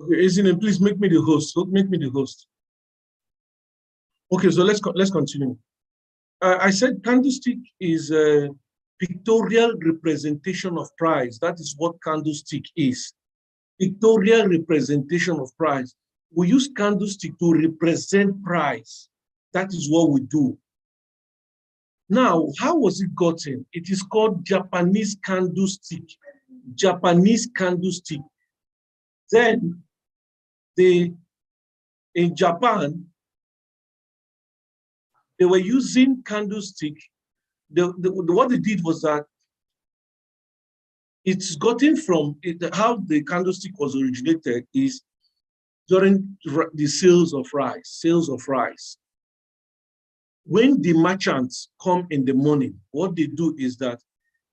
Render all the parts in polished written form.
Okay, Isn't please make me the host. Make me the host. Okay, so let's continue. I said candlestick is a pictorial representation of price. That is what candlestick is. Pictorial representation of price. We use candlestick to represent price. That is what we do. Now, how was it gotten? It is called Japanese candlestick. Japanese candlestick. Then, in Japan, they were using candlestick. What they did was that it's gotten from how the candlestick was originated is during the sales of rice. When the merchants come in the morning, what they do is that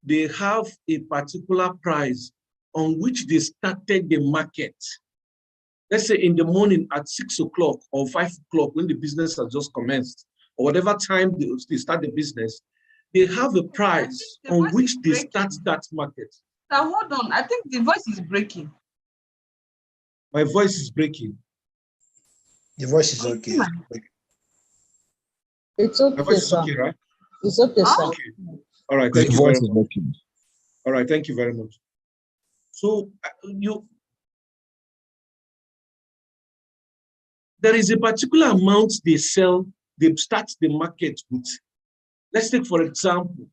they have a particular price on which they started the market. Let's say in the morning at 6 o'clock or 5 o'clock when the business has just commenced, or whatever time they start the business, they have a price on which they start that market. Now hold on, I think the voice is breaking. My voice is breaking. The voice is okay. It's okay, My voice is sir. okay, right? It's okay, sir. Okay. All right, thank The you voice very is much. okay. All right, thank you very much. So there is a particular amount they sell, they start the market with. Let's take, for example,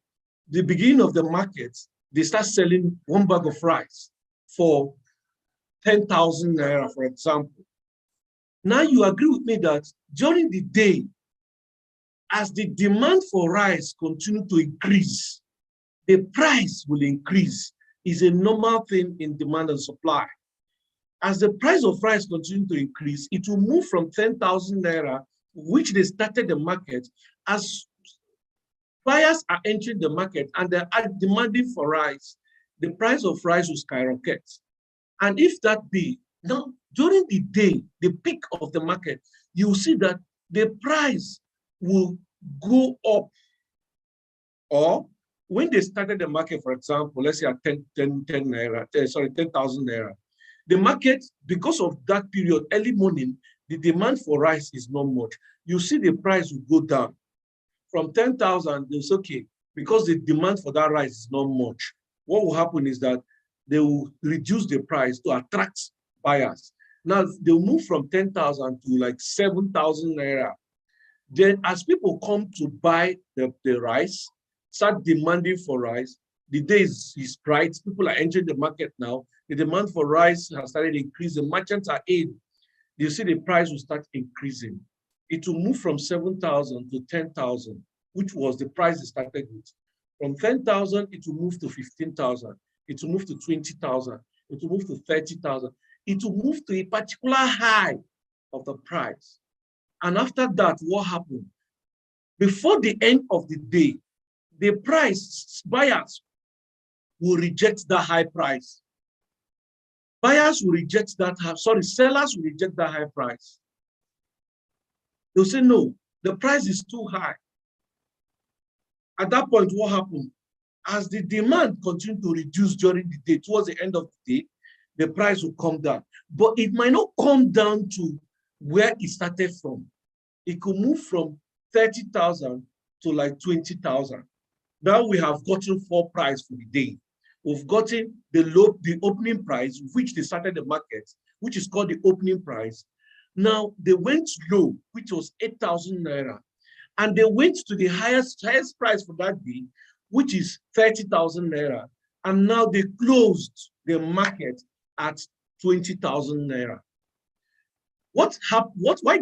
the beginning of the market, they start selling 1 bag of rice for 10,000 naira, for example. Now you agree with me that during the day, as the demand for rice continues to increase, the price will increase. It's a normal thing in demand and supply. As the price of rice continues to increase, it will move from 10,000 naira, which they started the market, as buyers are entering the market and they are demanding for rice, the price of rice will skyrocket. And if that be, now during the day, the peak of the market, you will see that the price will go up. Or when they started the market, for example, let's say at 10,000 naira, the market, because of that period, early morning, the demand for rice is not much. You see the price will go down. From 10,000, it's okay, because the demand for that rice is not much. What will happen is that they will reduce the price to attract buyers. Now, they'll move from 10,000 to like 7,000 naira. Then as people come to buy the rice, start demanding for rice, the day is bright, people are entering the market now, the demand for rice has started increasing, merchants are in, you see the price will start increasing. It will move from 7,000 to 10,000, which was the price it started with. From 10,000, it will move to 15,000. It will move to 20,000. It will move to 30,000. It will move to a particular high of the price. And after that, what happened? Before the end of the day, the price, buyers will reject that high price. Buyers will reject that, sellers will reject that high price. They'll say, no, the price is too high. At that point, what happened? As the demand continued to reduce during the day, towards the end of the day, the price will come down. But it might not come down to where it started from. It could move from 30,000 to like 20,000. Now we have gotten 4 prices for the day. We've gotten the opening price, which they started the market, which is called the opening price. Now they went low, which was 8,000 naira. And they went to the highest price for that day, which is 30,000 naira. And now they closed the market at 20,000 naira. What happened? Why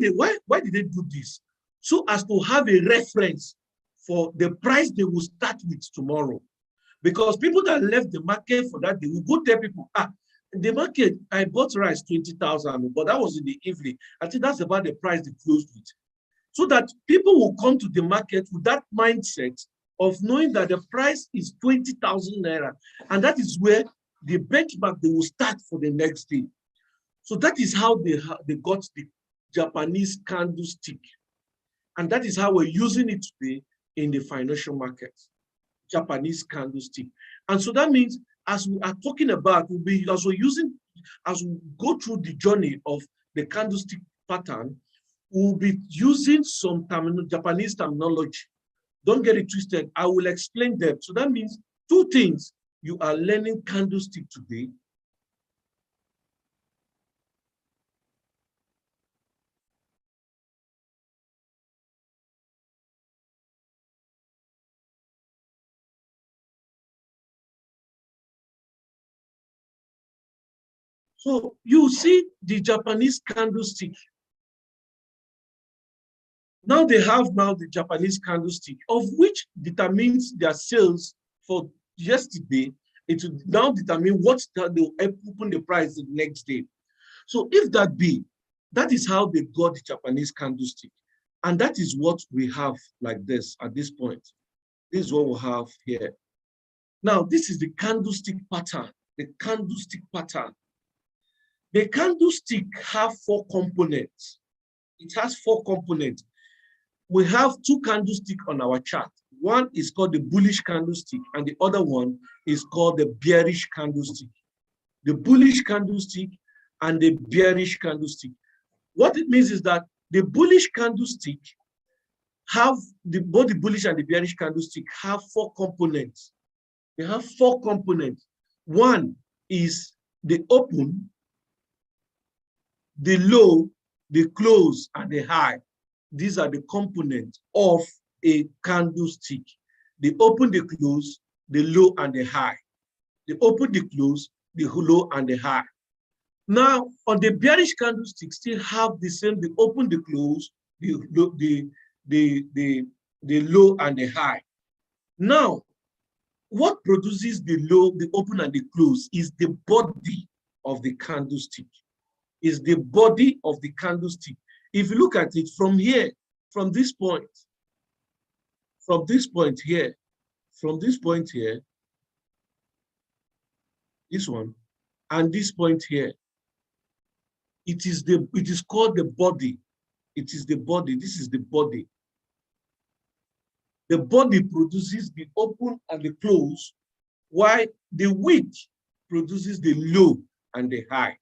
did they do this? So as to have a reference for the price they will start with tomorrow. Because people that left the market for that day will go tell people, the market, I bought rice 20,000, but that was in the evening. I think that's about the price they closed with. So that people will come to the market with that mindset of knowing that the price is 20,000 naira. And that is where the benchmark they will start for the next day. So that is how they got the Japanese candlestick. And that is how we're using it today in the financial market, Japanese candlestick. And so that means as we are talking about, we'll be also using, as we go through the journey of the candlestick pattern, we'll be using some Japanese terminology. Don't get it twisted. I will explain them. So that means two things. You are learning candlestick today. So you see the Japanese candlestick. Now they have the Japanese candlestick, of which determines their sales for yesterday. It will now determine what they will open the price the next day. So if that be, that is how they got the Japanese candlestick. And that is what we have like this at this point. This is what we have here. Now, this is the candlestick pattern, the candlestick pattern. The candlestick have 4 components. It has 4 components. We have 2 candlesticks on our chart. One is called the bullish candlestick, and the other one is called the bearish candlestick. The bullish candlestick and the bearish candlestick. What it means is that the bullish candlestick have, both the bullish and the bearish candlestick have 4 components. They have 4 components. One is the open, the low, the close, and the high. These are the components of a candlestick. The open, the close, the low, and the high. The open, the close, the low, and the high. Now, on the bearish candlestick, still have the same, the open, the close, the low, and the high. Now, what produces the low, the open, and the close is the body of the candlestick. Is the body of the candlestick. If you look at it from here, from this point here, this one, and this point here, it is called the body. It is the body. This is the body. The body produces the open and the close, while the wick produces the low and the high.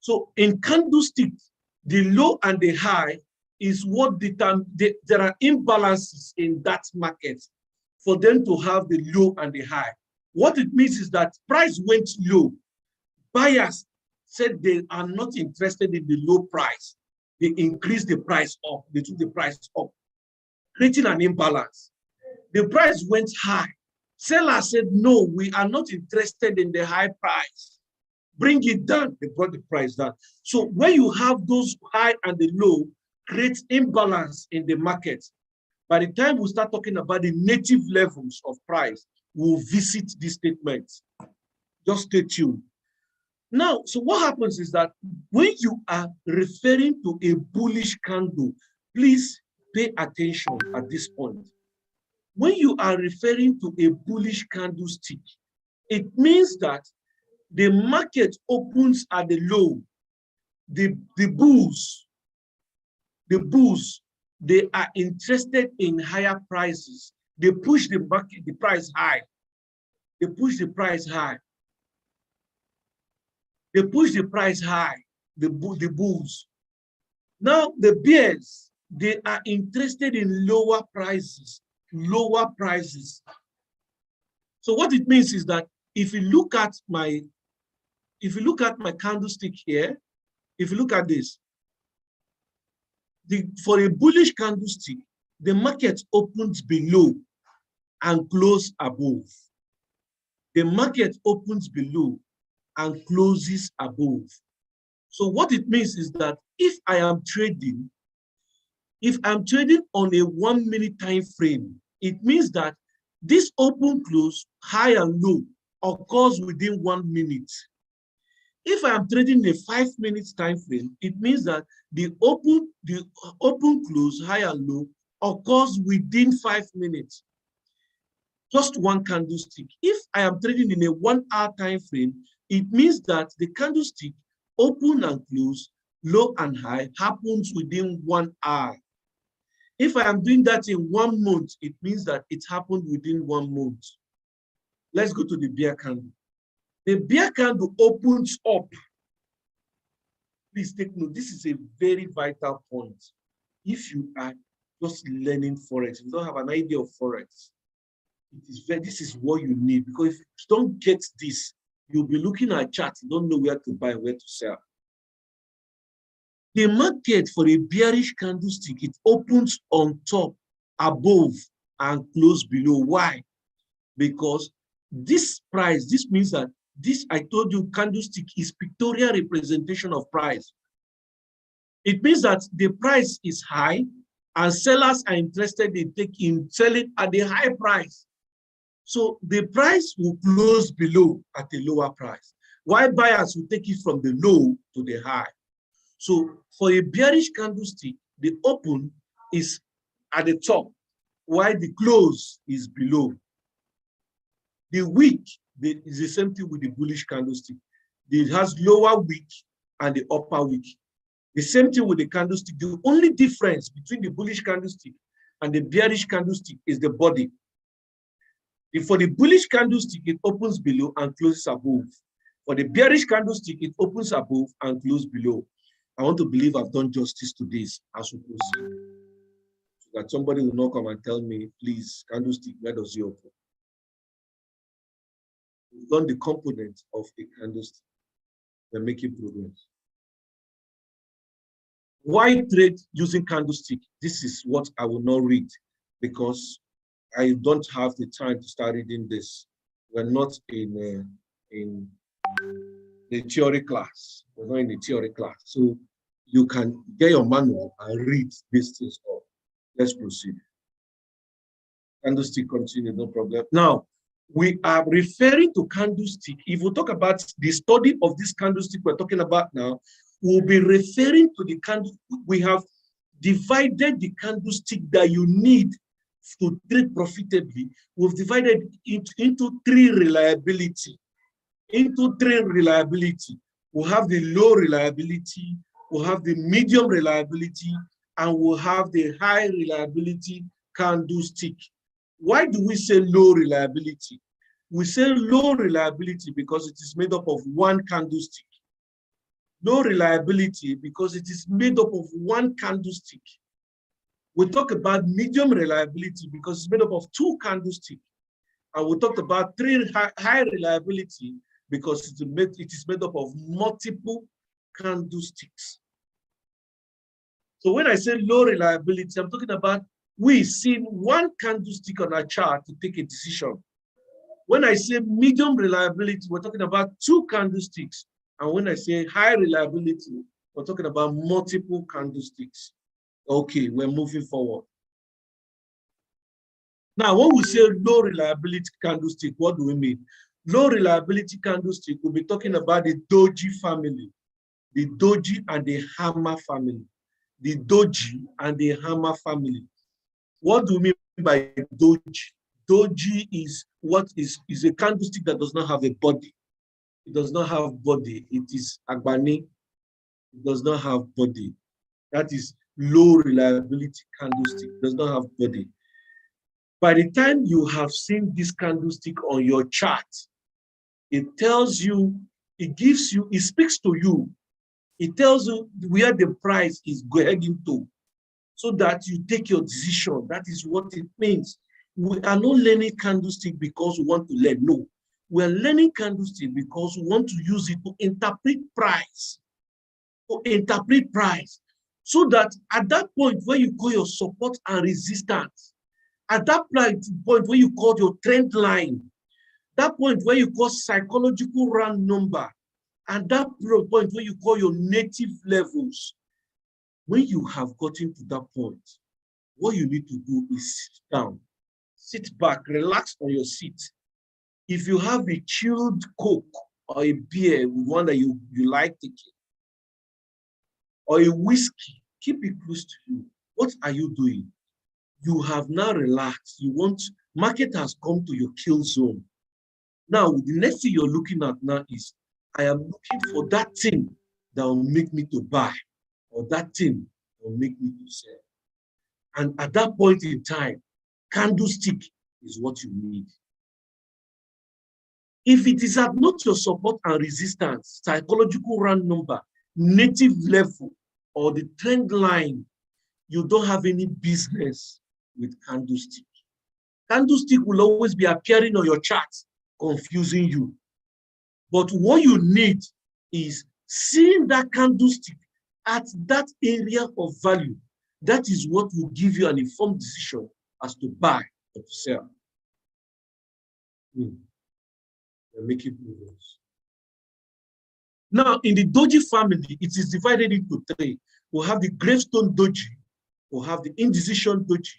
So in candlestick, the low and the high is what determines, there are imbalances in that market for them to have the low and the high. What it means is that price went low. Buyers said they are not interested in the low price. They increased the price up. They took the price up, creating an imbalance. The price went high. Sellers said, no, we are not interested in the high price. Bring it down. They brought the price down. So when you have those high and the low, creates imbalance in the market. By the time we start talking about the native levels of price, we'll visit these statements. Just stay tuned. Now, so what happens is that when you are referring to a bullish candle, please pay attention at this point. When you are referring to a bullish candlestick, it means that the market opens at the low. The bulls, they are interested in higher prices. They push the market, the price high. They push the price high. They push the price high, the bulls. Now the bears, they are interested in lower prices, lower prices. So what it means is that if you look at my candlestick here, if you look at this, for a bullish candlestick, the market opens below and closes above. The market opens below and closes above. So what it means is that if I'm trading on a 1 minute time frame, it means that this open close, high and low, occurs within 1 minute. If I am trading a 5 minutes time frame, it means that the open close, high and low, occurs within 5 minutes. Just one candlestick. If I am trading in a 1 hour time frame, it means that the candlestick open and close, low and high happens within 1 hour. If I am doing that in 1 month, it means that it happened within 1 month. Let's go to the bear candle. The bear candle opens up. Please take note. This is a very vital point. If you are just learning Forex, you don't have an idea of Forex, this is what you need, because if you don't get this, you'll be looking at charts, you don't know where to buy, where to sell. The market for a bearish candlestick, it opens on top, above, and close below. Why? Because this price, this means that this, I told you, candlestick is pictorial representation of price. It means that the price is high and sellers are interested in selling at the high price. So the price will close below at a lower price, while buyers will take it from the low to the high. So for a bearish candlestick, the open is at the top, while the close is below. The wick is the same thing with the bullish candlestick. It has lower wick and the upper wick. The same thing with the candlestick. The only difference between the bullish candlestick and the bearish candlestick is the body. For the bullish candlestick, it opens below and closes above. For the bearish candlestick, it opens above and closes below. I want to believe I've done justice to this as we proceed, so that somebody will not come and tell me, please, candlestick, where does it open? We've done the component of a candlestick. We're making progress. Why trade using candlestick? This is what I will not read, because I don't have the time to start reading this. We're not in the theory class. We're not in the theory class. So you can get your manual and read these things all. Let's proceed. Candlestick continue, no problem. Now, we are referring to candlestick. If we talk about the study of this candlestick we're talking about now, we'll be referring to the candle. We have divided the candlestick that you need to trade profitably. We've divided it into three reliability. We'll have the low reliability, we'll have the medium reliability, and we'll have the high reliability candlestick. Why do we say low reliability? We say low reliability because it is made up of one candlestick. Low reliability because it is made up of one candlestick. We talk about medium reliability because it's made up of two candlesticks. And we talked about high reliability because it is made up of multiple candlesticks. So when I say low reliability, I'm talking about we seen one candlestick on our chart to take a decision. When I say medium reliability, we're talking about two candlesticks. And when I say high reliability, we're talking about multiple candlesticks. Okay, we're moving forward. Now, when we say low reliability candlestick, what do we mean? Low reliability candlestick, we'll be talking about the Doji family, the Doji and the Hammer family, the Doji and the Hammer family. What do we mean by Doji? Doji is a candlestick that does not have a body. It does not have body. It is Agbani. It does not have body. That is low reliability candlestick. It does not have body. By the time you have seen this candlestick on your chart, it tells you, it gives you, it speaks to you. It tells you where the price is heading to, so that you take your decision. That is what it means. We are not learning candlestick because we want to learn. No. We are learning candlestick because we want to use it to interpret price. To interpret price. So that at that point where you call your support and resistance, at that point where you call your trend line, that point where you call psychological round number, and that point where you call your native levels, when you have gotten to that point, what you need to do is sit down, sit back, relax on your seat. If you have a chilled Coke or a beer, one that you like taking, or a whiskey, keep it close to you. What are you doing? You have now relaxed. You want, market has come to your kill zone. Now, the next thing you're looking at now is, I am looking for that thing that will make me to buy, or that thing that will make me to sell. And at that point in time, candlestick is what you need. If it is at not your support and resistance, psychological round number, native level, or the trend line, you don't have any business with candlestick. Candlestick will always be appearing on your chart, confusing you. But what you need is seeing that candlestick at that area of value. That is what will give you an informed decision as to buy or to sell. Make it moves. Now, in the Doji family, it is divided into three. We'll have the Gravestone Doji, we'll have the Indecision Doji,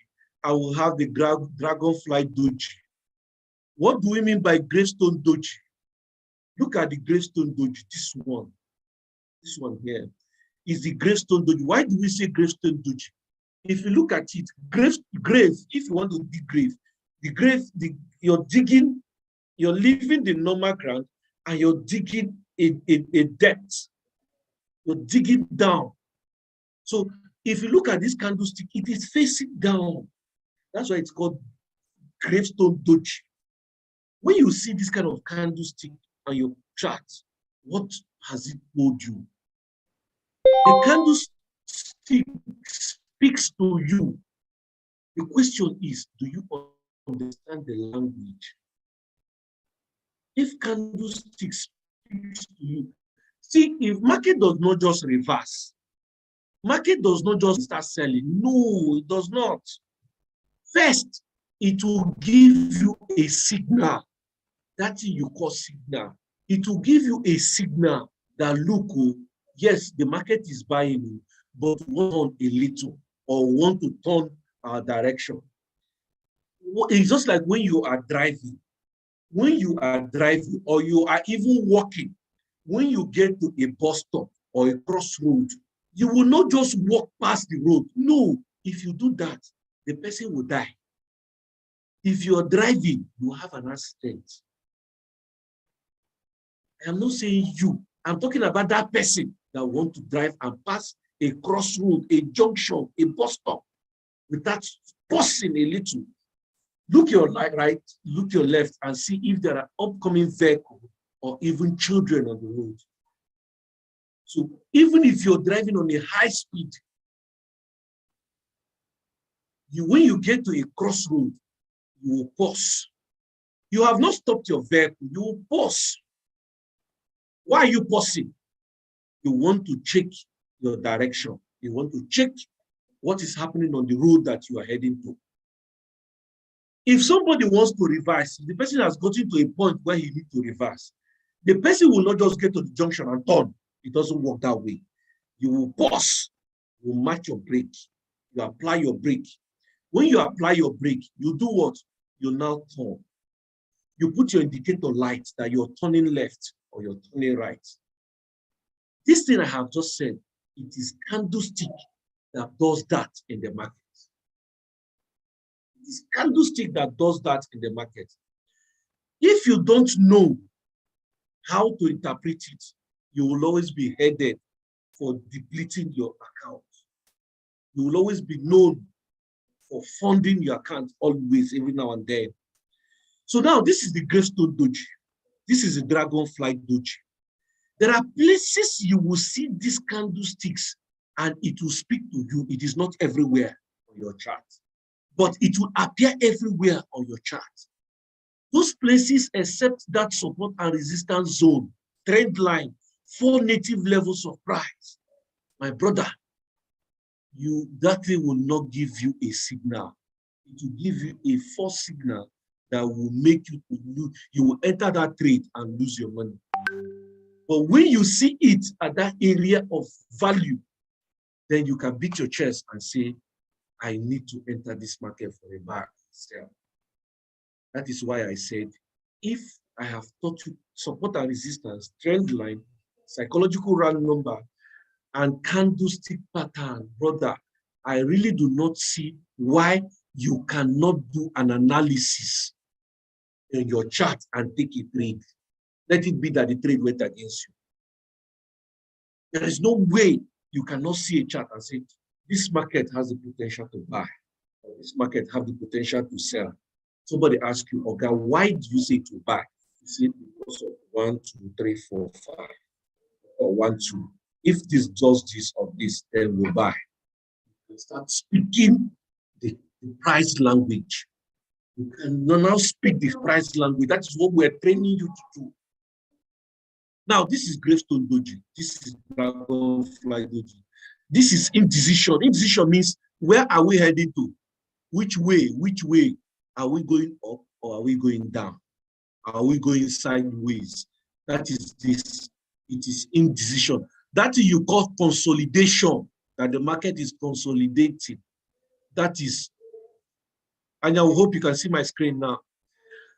and we'll have the Dragonfly Doji. What do we mean by Gravestone Doji? Look at the Gravestone Doji, this one here is the Gravestone Doji. Why do we say Gravestone Doji? If you look at it, grave, if you want to dig grave, you're digging, you're leaving the normal ground and you're digging a depth. You're digging down. So if you look at this candlestick, it is facing down. That's why it's called Gravestone Doji. When you see this kind of candlestick on your chart, what has it told you? The candlestick speaks to you. The question is, do you understand the language? If candlestick speaks to you, see, if market does not just reverse, market does not just start selling. No, it does not. First, it will give you a signal. That thing you call signal. It will give you a signal that, look, yes, the market is buying, but we want a little or want to turn our direction. It's just like when you are driving. When you are driving or you are even walking, when you get to a bus stop or a crossroad, you will not just walk past the road. No, if you do that, the person will die. If you are driving, you have an accident. I'm not saying you. I'm talking about that person that wants to drive and pass a crossroad, a junction, a bus stop without pausing a little. Look your right, look your left, and see if there are upcoming vehicles or even children on the road. So even if you're driving on a high speed, when you get to a crossroad, you will pause. You have not stopped your vehicle, you will pause. Why are you pausing? You want to check your direction. You want to check what is happening on the road that you are heading to. If somebody wants to reverse, the person has gotten to a point where he needs to reverse. The person will not just get to the junction and turn. It doesn't work that way. You will pause, you will match your brake, you apply your brake. When you apply your brake, you do what? You now turn. You put your indicator light that you're turning left or you're turning right. This thing I have just said, it is candlestick that does that in the market. It is candlestick that does that in the market. If you don't know how to interpret it, you will always be headed for depleting your account. You will always be known for funding your account always, every now and then. So now this is the Graystone Doji. This is the Dragonfly Doji. There are places you will see these candlesticks and it will speak to you. It is not everywhere on your chart, but it will appear everywhere on your chart. Those places, except that support and resistance zone, trend line, 4 native levels of price, my brother, that thing will not give you a signal. It will give you a false signal that will make you lose. You will enter that trade and lose your money. But when you see it at that area of value, then you can beat your chest and say, I need to enter this market for a buy or sell. That is why I said, if I have taught you support and resistance, trend line, psychological round number, and candlestick pattern, brother, I really do not see why you cannot do an analysis in your chart and take a trade. Let it be that the trade went against you. There is no way you cannot see a chart and say, this market has the potential to buy, or this market has the potential to sell. Somebody asks you, okay, why do you say to buy? You Is it because of 1, 2, 3, 4, 5, or 1, 2? If this does this or this, then we buy. We start speaking the price language. You can now speak the price language. That is what we're training you to do. Now, this is Gravestone Doji. This is Dragonfly Doji. This is indecision. Indecision means where are we heading to? Which way? Which way? Are we going up or are we going down? Are we going sideways? That is this. It is indecision. That is you call consolidation, that the market is consolidating. That is, and I hope you can see my screen now.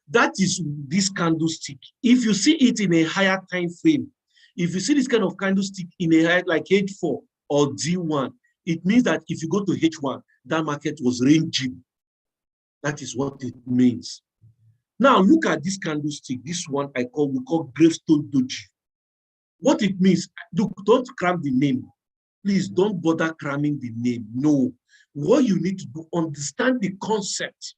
That is this candlestick. If you see it in a higher time frame, if you see this kind of candlestick in a higher, like H4 or D1, it means that if you go to H1, that market was ranging. That is what it means. Now look at this candlestick. This one we call Gravestone Doji. What it means, look, don't cram the name. Please don't bother cramming the name. No. What you need to do, understand the concept.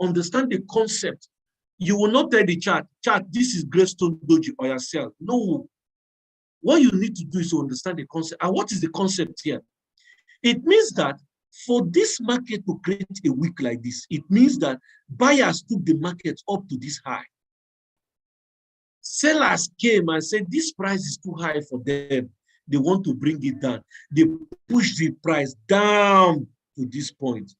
Understand the concept. You will not tell the chart, this is Graystone Doji or yourself. No. What you need to do is to understand the concept. And what is the concept here? It means that for this market to create a wick like this, it means that buyers took the market up to this high. Sellers came and said, this price is too high for them. They want to bring it down. They push the price down to this point.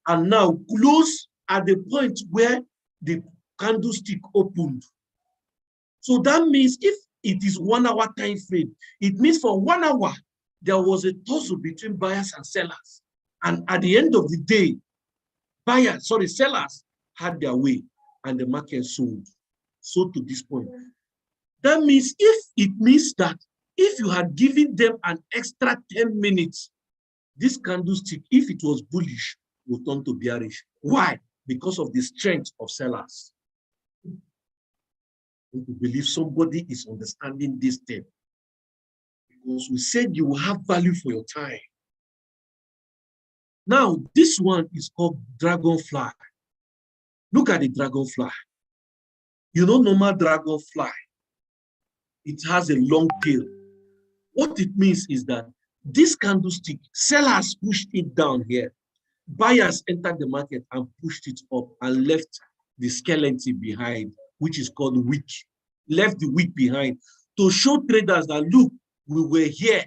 And now close at the point where the candlestick opened. So that means if it is 1 hour time frame, it means for 1 hour, there was a tussle between buyers and sellers. And at the end of the day, sellers had their way and the market sold. So to this point. That means that if you had given them an extra 10 minutes, this candlestick, if it was bullish, would turn to bearish. Why? Because of the strength of sellers. I believe somebody is understanding this thing. Because we said you will have value for your time. Now, this one is called Dragonfly. Look at the Dragonfly. You know, normal Dragonfly, it has a long tail. What it means is that this candlestick, sellers pushed it down here. Buyers entered the market and pushed it up and left the skeleton behind, which is called wick. Left the wick behind to show traders that, look, we were here.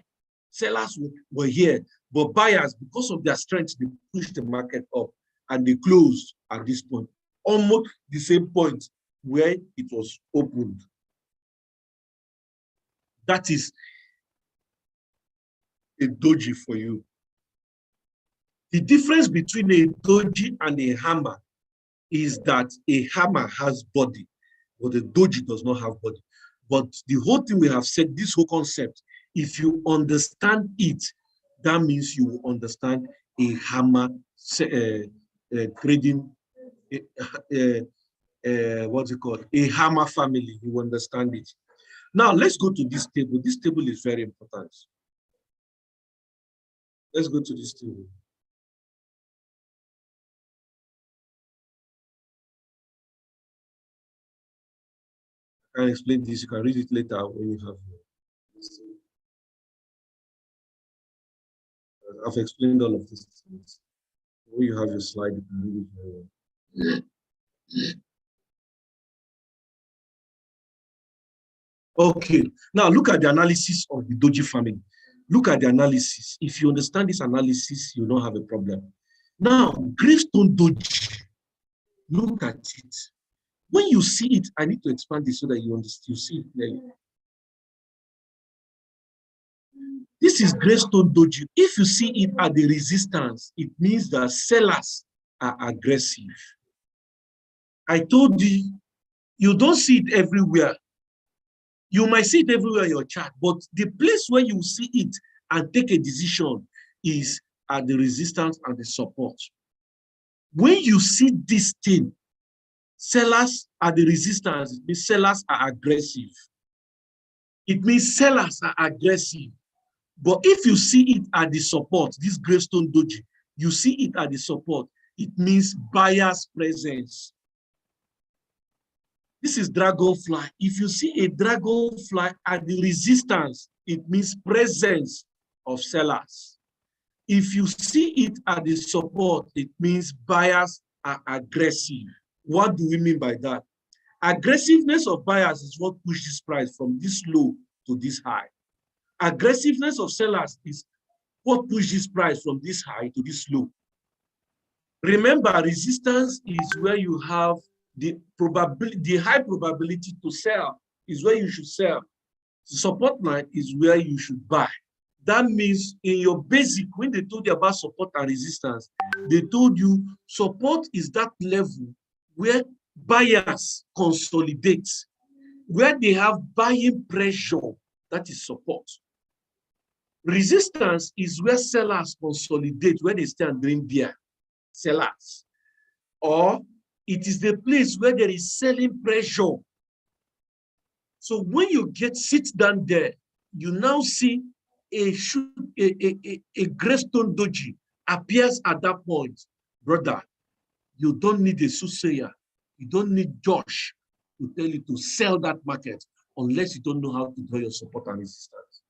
Sellers were here. But buyers, because of their strength, they pushed the market up and they closed at this point, almost the same point where it was opened. That is a doji for you. The difference between a doji and a hammer is that a hammer has body, but a doji does not have body. But the whole thing we have said, this whole concept, if you understand it, that means you will understand a hammer trading, what's it called? A hammer family, you understand it. Now, let's go to this table. This table is very important. Let's go to this table. I can explain this. You can read it later when you have this. I've explained all of these things. When you have your slide, you can read it very well. Okay, now look at the analysis of the Doji family. Look at the analysis. If you understand this analysis, you don't have a problem. Now, Gravestone Doji, look at it. When you see it, I need to expand this so that you understand, you see it clearly. This is Graystone Doji. If you see it at the resistance, it means that sellers are aggressive. I told you, you don't see it everywhere. You might see it everywhere in your chart, but the place where you see it and take a decision is at the resistance and the support. When you see this thing, sellers are the resistance, it means sellers are aggressive. It means sellers are aggressive. But if you see it at the support, this Gravestone Doji, you see it at the support, it means buyer's presence. This is Dragonfly. If you see a Dragonfly at the resistance, it means presence of sellers. If you see it at the support, it means buyers are aggressive. What do we mean by that? Aggressiveness of buyers is what pushes price from this low to this high. Aggressiveness of sellers is what pushes price from this high to this low. Remember, resistance is where you have the probability, the high probability to sell is where you should sell. The support line is where you should buy. That means in your basic, when they told you about support and resistance, they told you support is that level where buyers consolidate, where they have buying pressure, that is support. Resistance is where sellers consolidate, where they stand doing bear, sellers. Or it is the place where there is selling pressure. So when you sit down there, you now see a Graystone Doji appears at that point. Brother, you don't need a soothsayer. You don't need Josh to tell you to sell that market unless you don't know how to draw your support and resistance.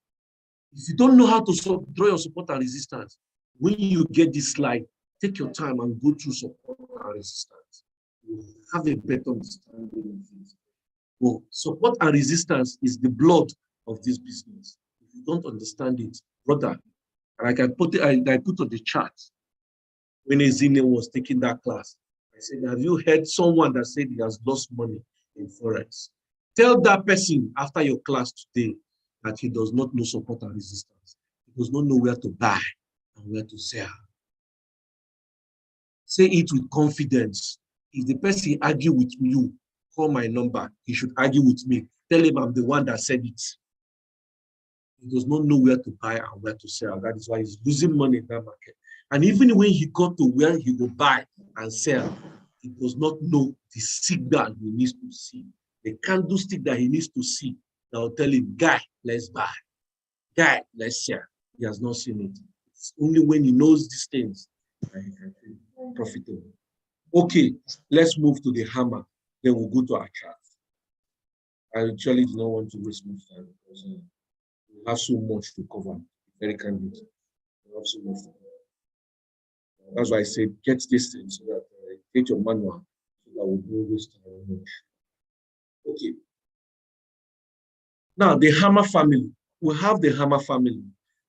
If you don't know how to draw your support and resistance, when you get this slide, take your time and go through support and resistance. You have a better understanding of this. Well, support and resistance is the blood of this business. If you don't understand it, brother, like I put on the chart, when Ezine was taking that class, I said, have you heard someone that said he has lost money in Forex? Tell that person after your class today that he does not know support and resistance. He does not know where to buy and where to sell. Say it with confidence. If the person argue with you, call my number. He should argue with me. Tell him I'm the one that said it. He does not know where to buy and where to sell. That is why he's losing money in that market. And even when he got to where he will buy and sell, he does not know the signal he needs to see, the candlestick that he needs to see that will tell him, guy, let's buy. Guy, let's sell. He has not seen it. It's only when he knows these things that he can be profitable. Okay, let's move to the hammer. Then we'll go to our chart. I actually do not want to waste much time because we have so much to cover. Very candid. We have so much to cover. That's why I said get this thing so that get your manual so that we don't waste time much. Okay. Now the hammer family. We have the hammer family.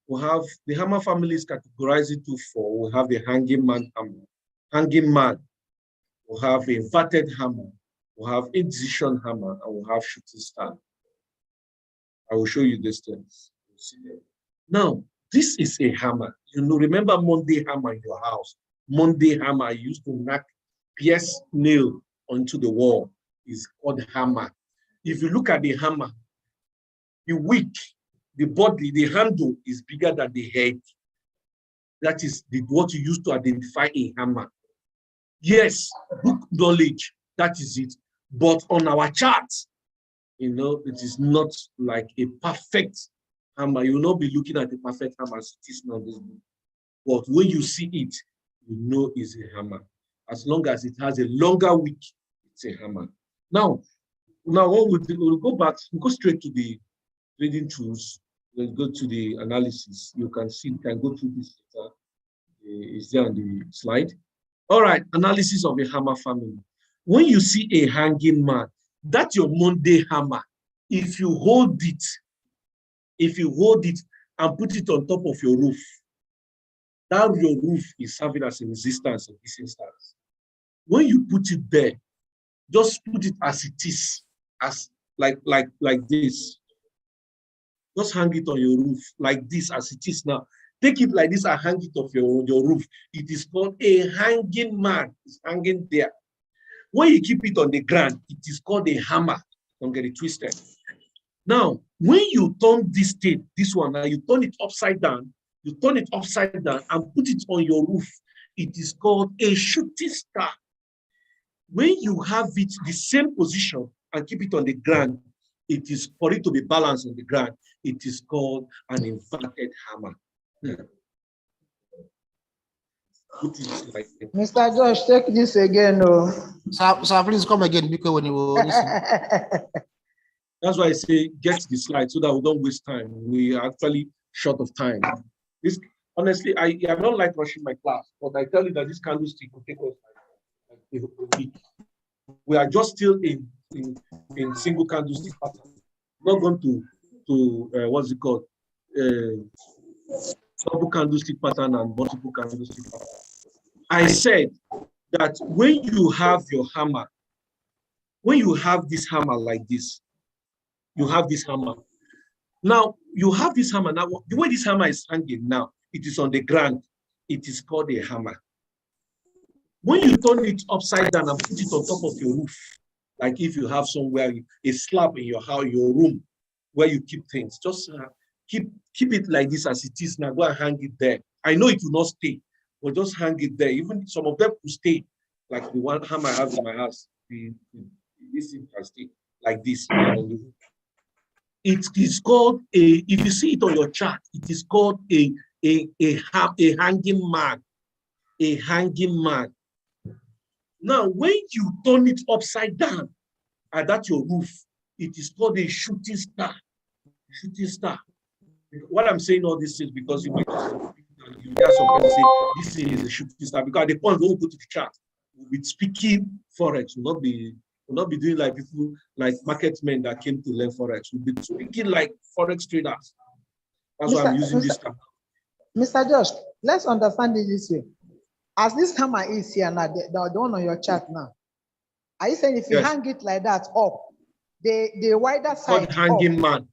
We have the hammer family is categorized into four. We have the hanging man hammer. Hanging man. We have a inverted hammer. We have indecision hammer, and we have shooting star. I will show you these things. Now, this is a hammer. You know, remember Monday hammer in your house. Monday hammer I used to knock pierce nail onto the wall is called hammer. If you look at the hammer, the wick, the body, the handle is bigger than the head. That is what you use to identify a hammer. Yes, book knowledge, that is it. But on our chart, you know, it is not like a perfect hammer. You will not be looking at a perfect hammer as it is now. But when you see it, you know it's a hammer. As long as it has a longer wick, it's a hammer. Now what we'll go back, we'll go straight to the trading tools. Let's go to the analysis. You can see, you can go through this data. It's there on the slide. All right, analysis of a hammer family. When you see a hanging man, that's your Monday hammer. If you hold it and put it on top of your roof, that your roof is serving as a resistance in this instance. When you put it there, just put it as it is, as like this. Just hang it on your roof like this as it is now. Take it like this and hang it off your roof. It is called a hanging man. It's hanging there. When you keep it on the ground, it is called a hammer. Don't get it twisted. Now, when you turn this thing, this one, now you turn it upside down, and put it on your roof, it is called a shooting star. When you have it the same position and keep it on the ground, it is for it to be balanced on the ground. It is called an inverted hammer. Mr. Josh, take this again. Oh. Sir, please come again because when you will listen. That's why I say get the slide so that we don't waste time. We are actually short of time. This honestly, I don't like rushing my class, but I tell you that this candlestick will take us like a week. We are just still in single candlestick pattern. Not going to what's it called? Double candlestick pattern and multiple candlestick pattern. I said that when you have your hammer, when you have this hammer like this, you have this hammer. Now, you have this hammer. Now, the way this hammer is hanging now, it is on the ground. It is called a hammer. When you turn it upside down and put it on top of your roof, like if you have somewhere, a slab in your house, your room, where you keep things, just keep it like this as it is now. Go and hang it there. I know it will not stay, but just hang it there. Even some of them will stay, like the one hammer I have in my house. This thing can stay like this. It is called a. If you see it on your chart, it is called a hanging man. A hanging man. Now, when you turn it upside down, and that's your roof, it is called a shooting star. Shooting star. What I'm saying all this is because you might you hear some people say this is a shooting star because at the point when we go to the chart, we'll be speaking forex, will not be doing like people like market men that came to learn forex. We'll be speaking like forex traders. That's why I'm using this term. Mr. Josh, let's understand it this way. As this hammer is here now, the one on your chart now, are you saying if you hang it like that up, the wider side hanging man.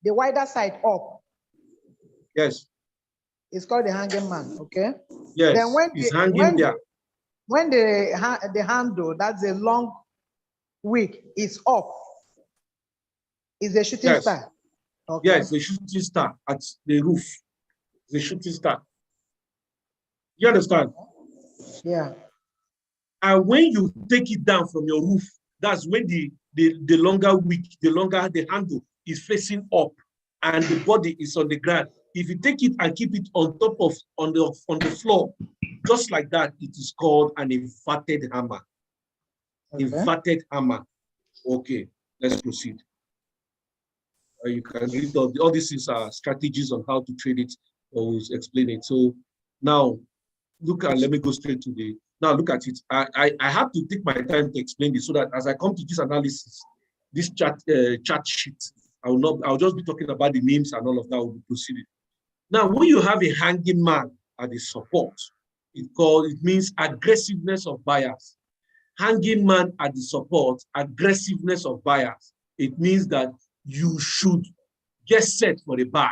The wider side up. Yes. It's called the hanging man, okay? Yes, then when it's hanging there. When the handle, that's a long wick, is up, is a shooting star. Okay. Yes, the shooting star at the roof. The shooting star. You understand? Yeah. And when you take it down from your roof, that's when the longer wick, the longer the handle is facing up and the body is on the ground. If you take it and keep it on top of on the floor, just like that, it is called an inverted hammer. Okay. Inverted hammer. Okay, let's proceed. You can read all these is strategies on how to trade it. I will explain it. So now look at, let me go straight to the, now look at it. I have to take my time to explain this so that as I come to this analysis, this chart sheet, I'll just be talking about the names and all of that will be proceeding. Now, when you have a hanging man at the support, it means aggressiveness of buyers. Hanging man at the support, aggressiveness of buyers. It means that you should get set for a buy.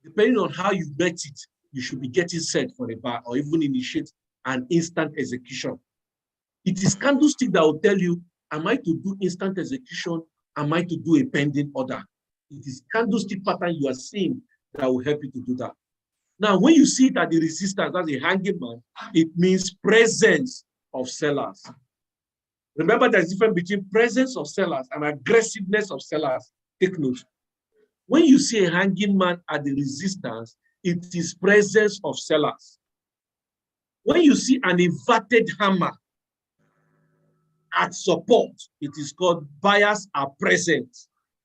Depending on how you bet it, you should be getting set for a buy or even initiate an instant execution. It is candlestick that will tell you, am I to do instant execution? Am I to do a pending order? It is candlestick pattern you are seeing that will help you to do that. Now, when you see that the resistance, that's a hanging man, it means presence of sellers. Remember, there's a difference between presence of sellers and aggressiveness of sellers. Take note. When you see a hanging man at the resistance, it is presence of sellers. When you see an inverted hammer at support, it is called buyers are present.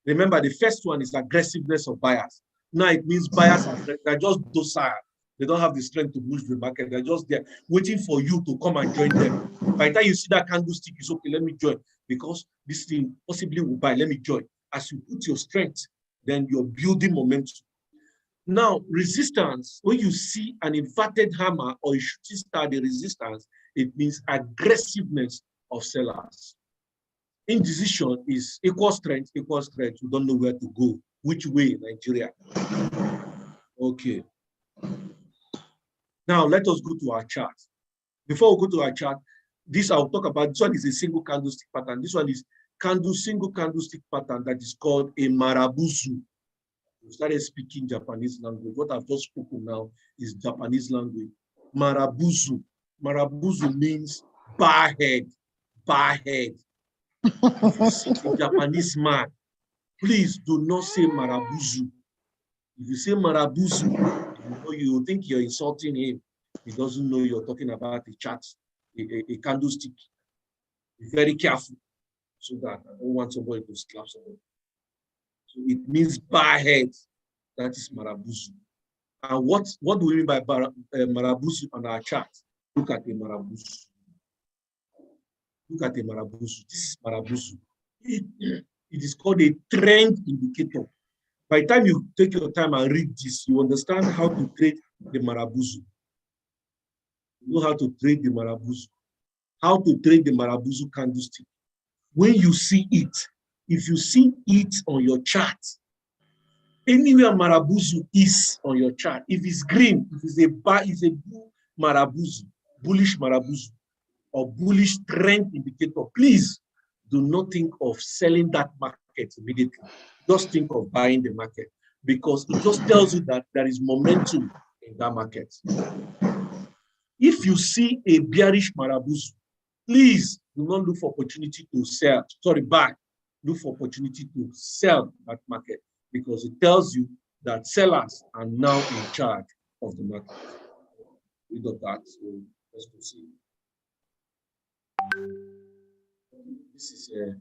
Remember, the first one is aggressiveness of buyers. Now it means buyers are just docile. They don't have the strength to push the market. They're just there waiting for you to come and join them. By the time you see that candlestick, it's okay, let me join because this thing possibly will buy, let me join. As you put your strength, then you're building momentum. Now, resistance, when you see an inverted hammer or a shooting star, the resistance, it means aggressiveness of sellers. Indecision is equal strength. We don't know where to go, which way in Nigeria. Okay. Now, let us go to our chart. Before we go to our chart, this I'll talk about. This one is a single candlestick pattern. This one is single candlestick pattern that is called a marabuzu. We started speaking Japanese language. What I've just spoken now is Japanese language. Marabuzu. Marabuzu means bar head. Bar head. If you see a Japanese man, please do not say marabuzu. If you say marabuzu, you think you're insulting him. He doesn't know you're talking about a chart, a candlestick. Be very careful so that I don't want somebody to slap somebody. So it means bar head. That is Marabuzu. And what do we mean by Marabuzu on our chart? Look at the Marabuzu. Look at the Marabuzu. This is Marabuzu. It is called a trend indicator. By the time you take your time and read this, you understand how to trade the Marabuzu. You know how to trade the Marabuzu. How to trade the Marabuzu candlestick. When you see it, if you see it on your chart, anywhere Marabuzu is on your chart, if it's green, if it's a bar, it's a blue Marabuzu, bullish Marabuzu, or bullish trend indicator, please do not think of selling that market immediately. Just think of buying the market, because it just tells you that there is momentum in that market. If you see a bearish Marabuzu, please do not look for opportunity to sell. Sorry, buy. Look for opportunity to sell that market, because it tells you that sellers are now in charge of the market. We got that. So let's go see. This is a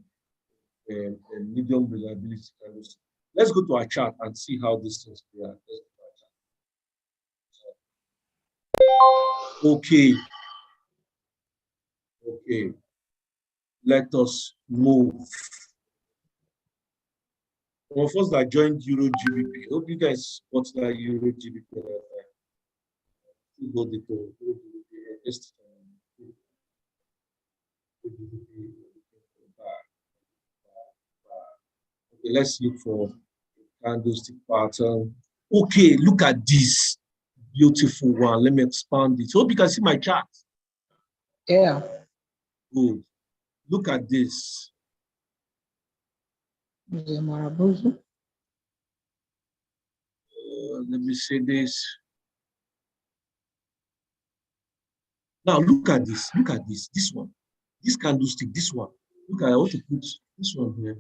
medium reliability candlestick. Let's go to our chart and see how this things play out. Okay. Okay. Let us move. One of us that joined Euro GBP. Hope you guys got that Euro GBP. Okay, let's look for candlestick pattern. Okay, look at this beautiful one. Let me expand it. Hope you can see my chart. Yeah. Good. Look at this. The Marabuzu. Let me say this. Now look at this. Look at this. This one. This candlestick. This one. Look at. I want to put this one here.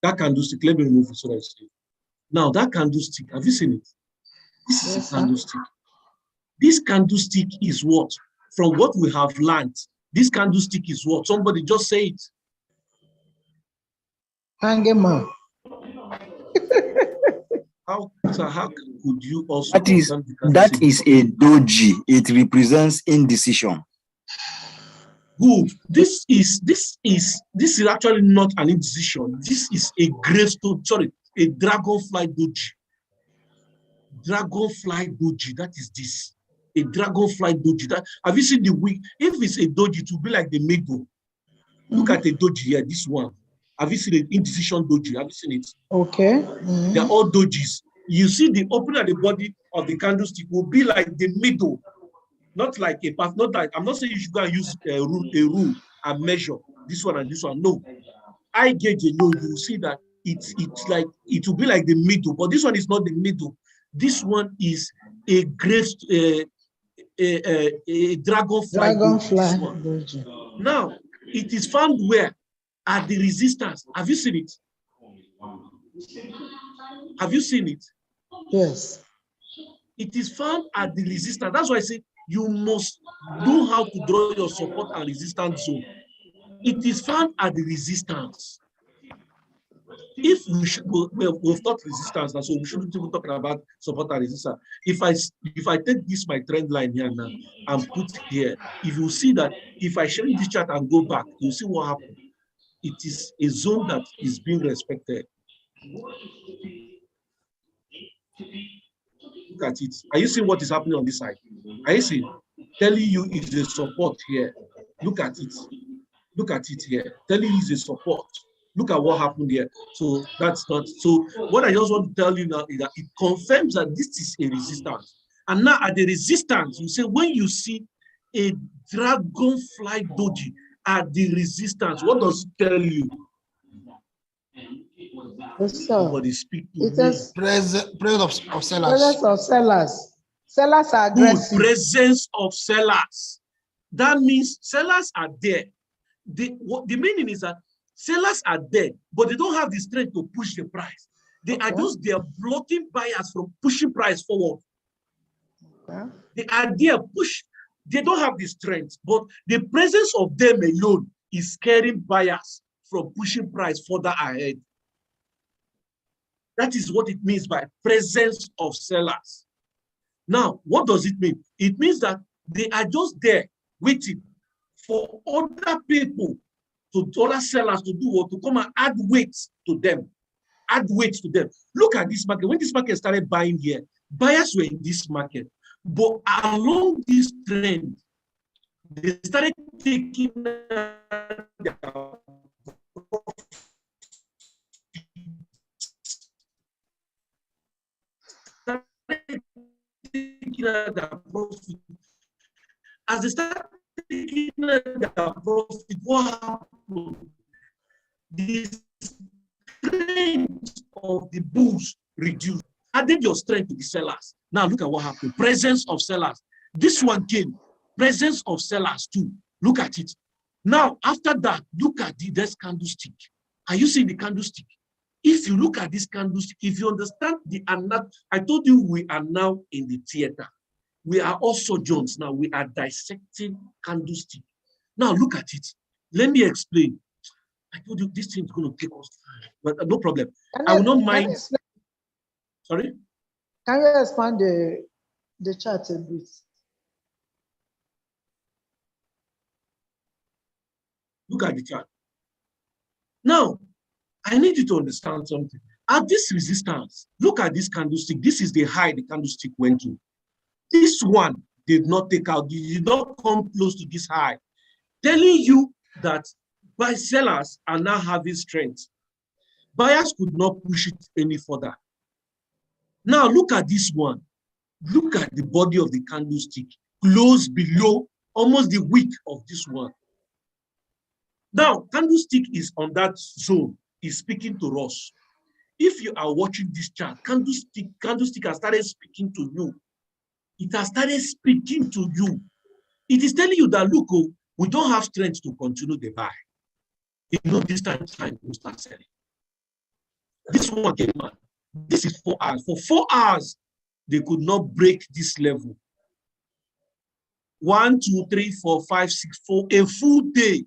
That candlestick. Let me remove it so that I see. Now that candlestick. Have you seen it? This is Yes, a candlestick. This candlestick is what? From what we have learned, this candlestick is what? Somebody just say it. Hanging man. How could you also? That is a doji. It represents indecision. Good. This is actually not an indecision. This is a Graystone. Sorry, a Dragonfly Doji. Dragonfly Doji. That is this. A Dragonfly Doji. That, have you seen the week? If it's a doji, it will be like the middle. Look at the doji here. This one. Have you seen the indecision doji? Have you seen it? Okay. They're all dojis. You see the opening at the body of the candlestick will be like the middle, not like a path. Not like, I'm not saying you should go and use a rule and measure this one and this one. No, I gauge alone. You will see that it's like it will be like the middle, but this one is not the middle. This one is a dragonfly. Doji. Now it is found where at the resistance. Have you seen it? Have you seen it? Yes. It is found at the resistance. That's why I say you must know how to draw your support and resistance zone. It is found at the resistance. If we should, we've got resistance, so we shouldn't even talk about support and resistance. If I take this my trend line here now and put here, if you see that if I change this chart and go back, you see what happened. It is a zone that is being respected. Look at it. Are you seeing what is happening on this side? Are you seeing? Telling you it's a support here. Look at it. Look at it here. Telling you it's a support. Look at what happened here. So that's not. So what I just want to tell you now is that it confirms that this is a resistance. And now at the resistance, you say when you see a Dragonfly Doji at the resistance, what does it tell you? Somebody speak to me. Presence of sellers. Presence of sellers. Sellers are aggressive. Good. Presence of sellers. That means sellers are there. The meaning is that sellers are there, but they don't have the strength to push the price. They are blocking buyers from pushing price forward. The idea push They don't have the strength, but the presence of them alone is scaring buyers from pushing price further ahead. That is what it means by presence of sellers. Now, what does it mean? It means that they are just there waiting for other people, other sellers to do what? To come and add weight to them. Add weight to them. Look at this market. When this market started buying here, buyers were in this market. But along this trend, they started taking their profit. As they start taking their profit, what happened? The strength of the bulls reduced. Added your strength to the sellers. Now look at what happened. Presence of sellers. This one came. Presence of sellers too. Look at it. Now, after that, look at this candlestick. Are you seeing the candlestick? If you look at this candlestick, if you understand the anatomy, I told you we are now in the theater. We are also Jones now. We are dissecting candlestick. Now look at it. Let me explain. I told you this thing is going to take us time, but no problem. I will not mind. Sorry? Can you expand the chart a bit? Look at the chart. Now, I need you to understand something. At this resistance, look at this candlestick. This is the high the candlestick went to. This one did not take out, did not come close to this high, telling you that buy sellers are now having strength. Buyers could not push it any further. Now look at this one. Look at the body of the candlestick, close below almost the wick of this one. Now, candlestick is on that zone, is speaking to us. If you are watching this chart, candlestick has started speaking to you. It has started speaking to you. It is telling you that, look, oh, we don't have strength to continue the buy. You know, this time we start selling. This one came out. This is 4 hours. For 4 hours, they could not break this level. 1, 2, 3, 4, 5, 6, 4, a full day.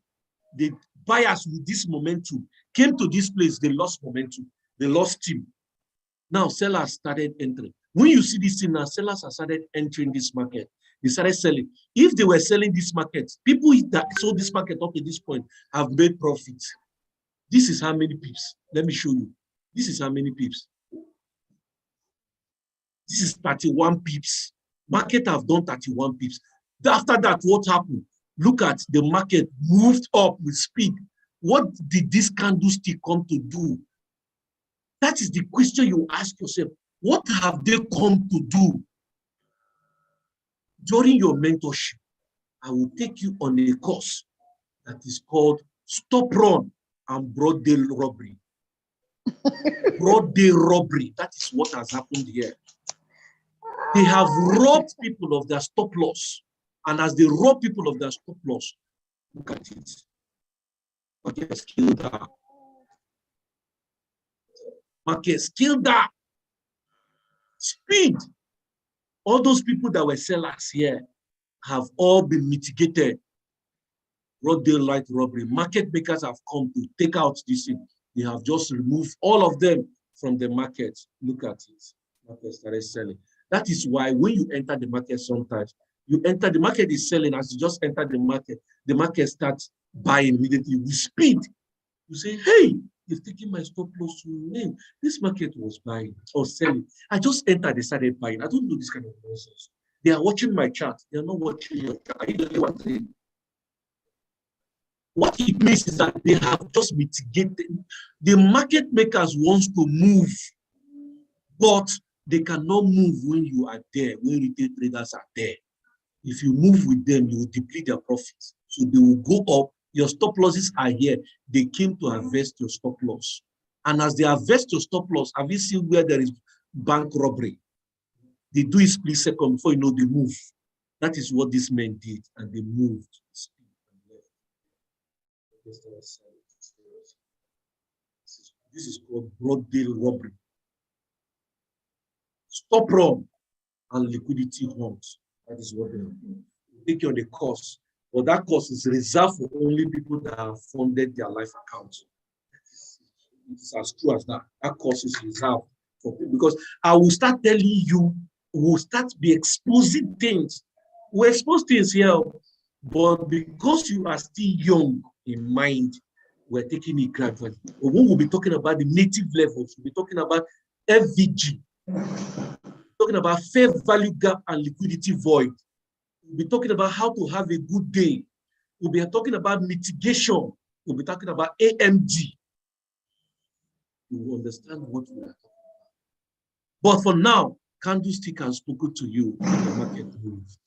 The buyers with this momentum came to this place, they lost momentum, they lost steam. Now sellers started entering. When you see this thing now, sellers have started entering this market. They started selling. If they were selling this market, people that sold this market up to this point have made profits. This is how many pips. Let me show you. This is how many pips. This is 31 pips. Market have done 31 pips. After that, what happened? Look at the market moved up with speed. What did this candlestick come to do? That is the question you ask yourself. What have they come to do? During your mentorship, I will take you on a course that is called Stop Run and Broad Day Robbery. Broad Day Robbery. That is what has happened here. They have robbed people of their stop loss. And as they rob people of their stop loss, look at it. Market skill that. Market skill that. Speed. All those people that were sellers here have all been mitigated. Broad daylight robbery. Market makers have come to take out this thing. They have just removed all of them from the market. Look at it. Market started selling. That is why when you enter the market sometimes, you enter, the market is selling. As you just enter the market starts buying immediately with speed. You say, hey, you've taken my stop loss to name. This market was buying or selling. I just entered, they started buying. I don't know this kind of nonsense. They are watching my chart. They are not watching your chart. I don't know what they. What it means is that they have just mitigated. The market makers want to move, but they cannot move when you are there, when retail traders are there. If you move with them, you will deplete their profits. So they will go up. Your stop losses are here. They came to harvest your stop loss. And as they harvest your stop loss, have you seen where there is bank robbery? They do it split second before you know they move. That is what these men did, and they moved. This is called broad day robbery. Stop run and liquidity hunt. That is what they are doing. take on the course, but that course is reserved for only people that have funded their life accounts. It's as true as that. That course is reserved for people because I will start telling you, we'll start be exposing things. We expose things here, but because you are still young in mind, we're taking it gradually. But when we'll be talking about the native levels, we'll be talking about FVG, talking about fair value gap and liquidity void. We'll be talking about how to have a good day. We'll be talking about mitigation. We'll be talking about AMG. You will understand what we are talking about. But for now, candlestick has spoken to you in the market moves.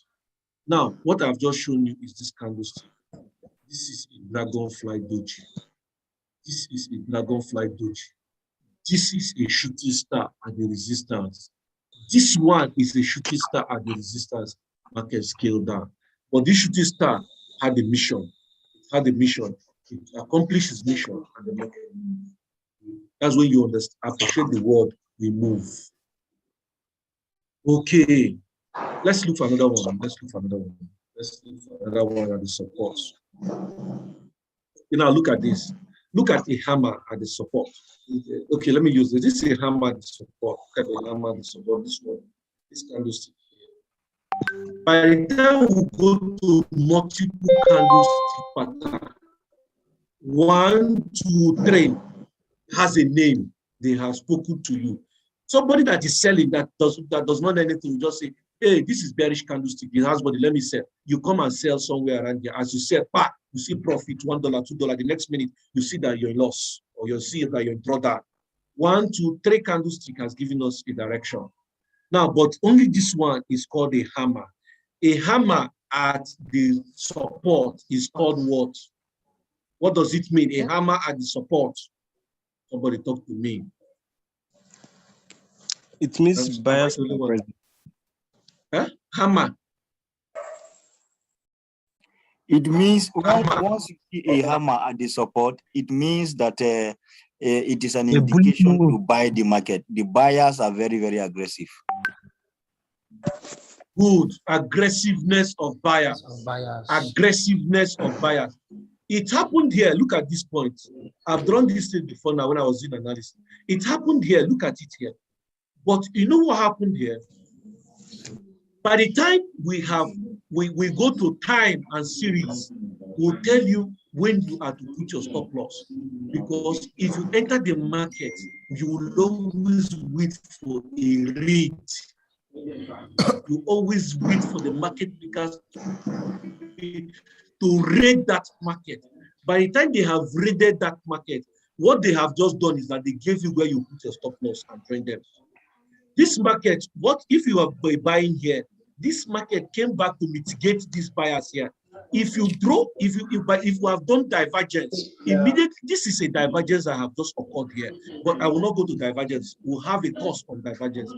Now, what I've just shown you is this candlestick. This is a Dragonfly Doji. This is a Dragonfly Doji. This is a shooting star at the resistance. This one is a shooting star at the resistance. Market scale down. But this shooting star had a mission. It had a mission. It accomplished its mission and the market moved. That's when you understand, appreciate the word we move. Okay. Let's look for another one. Let's look for another one. Let's look for another one at the support. Now look at this. Look at a hammer at the support. Okay, let me use this. This is a hammer at the support. Look at the hammer at the support. This one. This candlestick. By the time we go to multiple candlestick pattern, 1, 2, 3 has a name. They have spoken to you. Somebody that is selling that does not know anything, you just say, hey, this is bearish candlestick. It has body, let me sell. You come and sell somewhere around here. As you sell, you see profit, $1, $2. The next minute, you see that you're in loss, or you see that you're in drawdown. 1, 2, 3 candlestick has given us a direction. Now, but only this one is called a hammer. A hammer at the support is called what? What does it mean? A hammer at the support. Somebody talk to me. It means bias. Huh? Hammer. It means once you see a hammer at the support, it means that it is an indication to buy the market. The buyers are very, very aggressive. Good. Aggressiveness of buyers. Aggressiveness of buyers. It happened here. Look at this point. I've drawn this thing before now when I was doing analysis. It happened here. Look at it here. But you know what happened here? By the time we go to time and series, we'll tell you when you are to put your stop loss. Because if you enter the market, you will always wait for a rate. You always wait for the market makers to raid that market. By the time they have raided that market, what they have just done is that they gave you where you put your stop loss and trade them. This market, what if you are buying here? This market came back to mitigate these buyers here. If you draw, if you have done divergence, immediately, this is a divergence that have just occurred here. But I will not go to divergence. We'll have a course on divergence.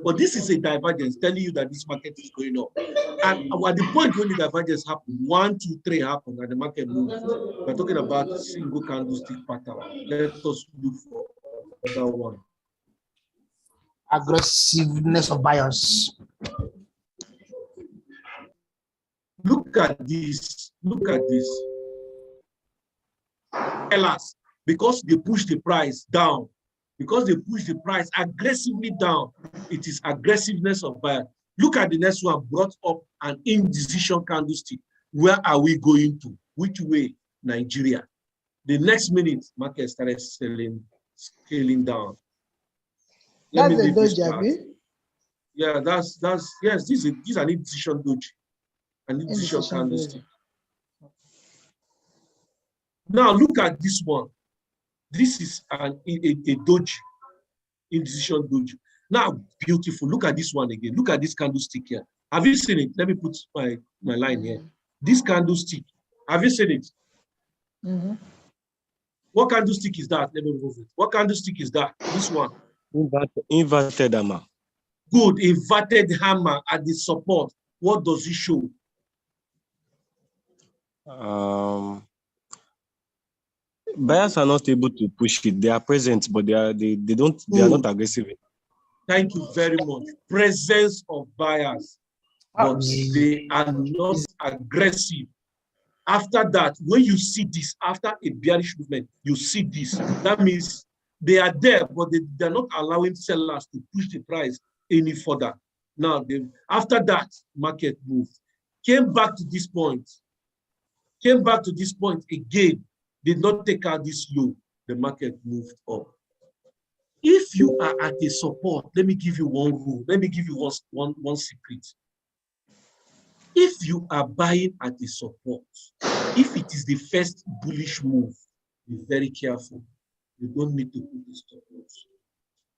But this is a divergence telling you that this market is going up. And at the point when the divergence happened, 1, 2, 3 happened, and the market moved. We're talking about single candlestick pattern. Let us look for another one. Aggressiveness of buyers. Look at this. Look at this. Sellers, because they push the price down, because they push the price aggressively down, it is aggressiveness of buyer. Look at the next one, brought up an indecision candlestick. Where are we going to? Which way? Nigeria. The next minute, market started scaling down. That's the Doji. Yeah, that's yes, this is an indecision Doji. An indecision candlestick. Now look at this one. This is a Doji, indecision Doji. Now, beautiful. Look at this one again. Look at this candlestick here. Have you seen it? Let me put my line here. This candlestick. Have you seen it? Mm-hmm. What candlestick is that? Let me remove it. What candlestick is that? This one. Inverted hammer. Good. Inverted hammer at the support. What does it show? Buyers are not able to push it. They are present, but they are not aggressive. Thank you very much. Presence of buyers. but they are not aggressive. After that, when you see this, after a bearish movement, you see this. That means they are there, but they're not allowing sellers to push the price any further. Now, after that, market moved, came back to this point again, did not take out this low, the market moved up. If you are at a support, let me give you one rule. Let me give you one secret. If you are buying at a support, if it is the first bullish move, be very careful. You don't need to put the stop loss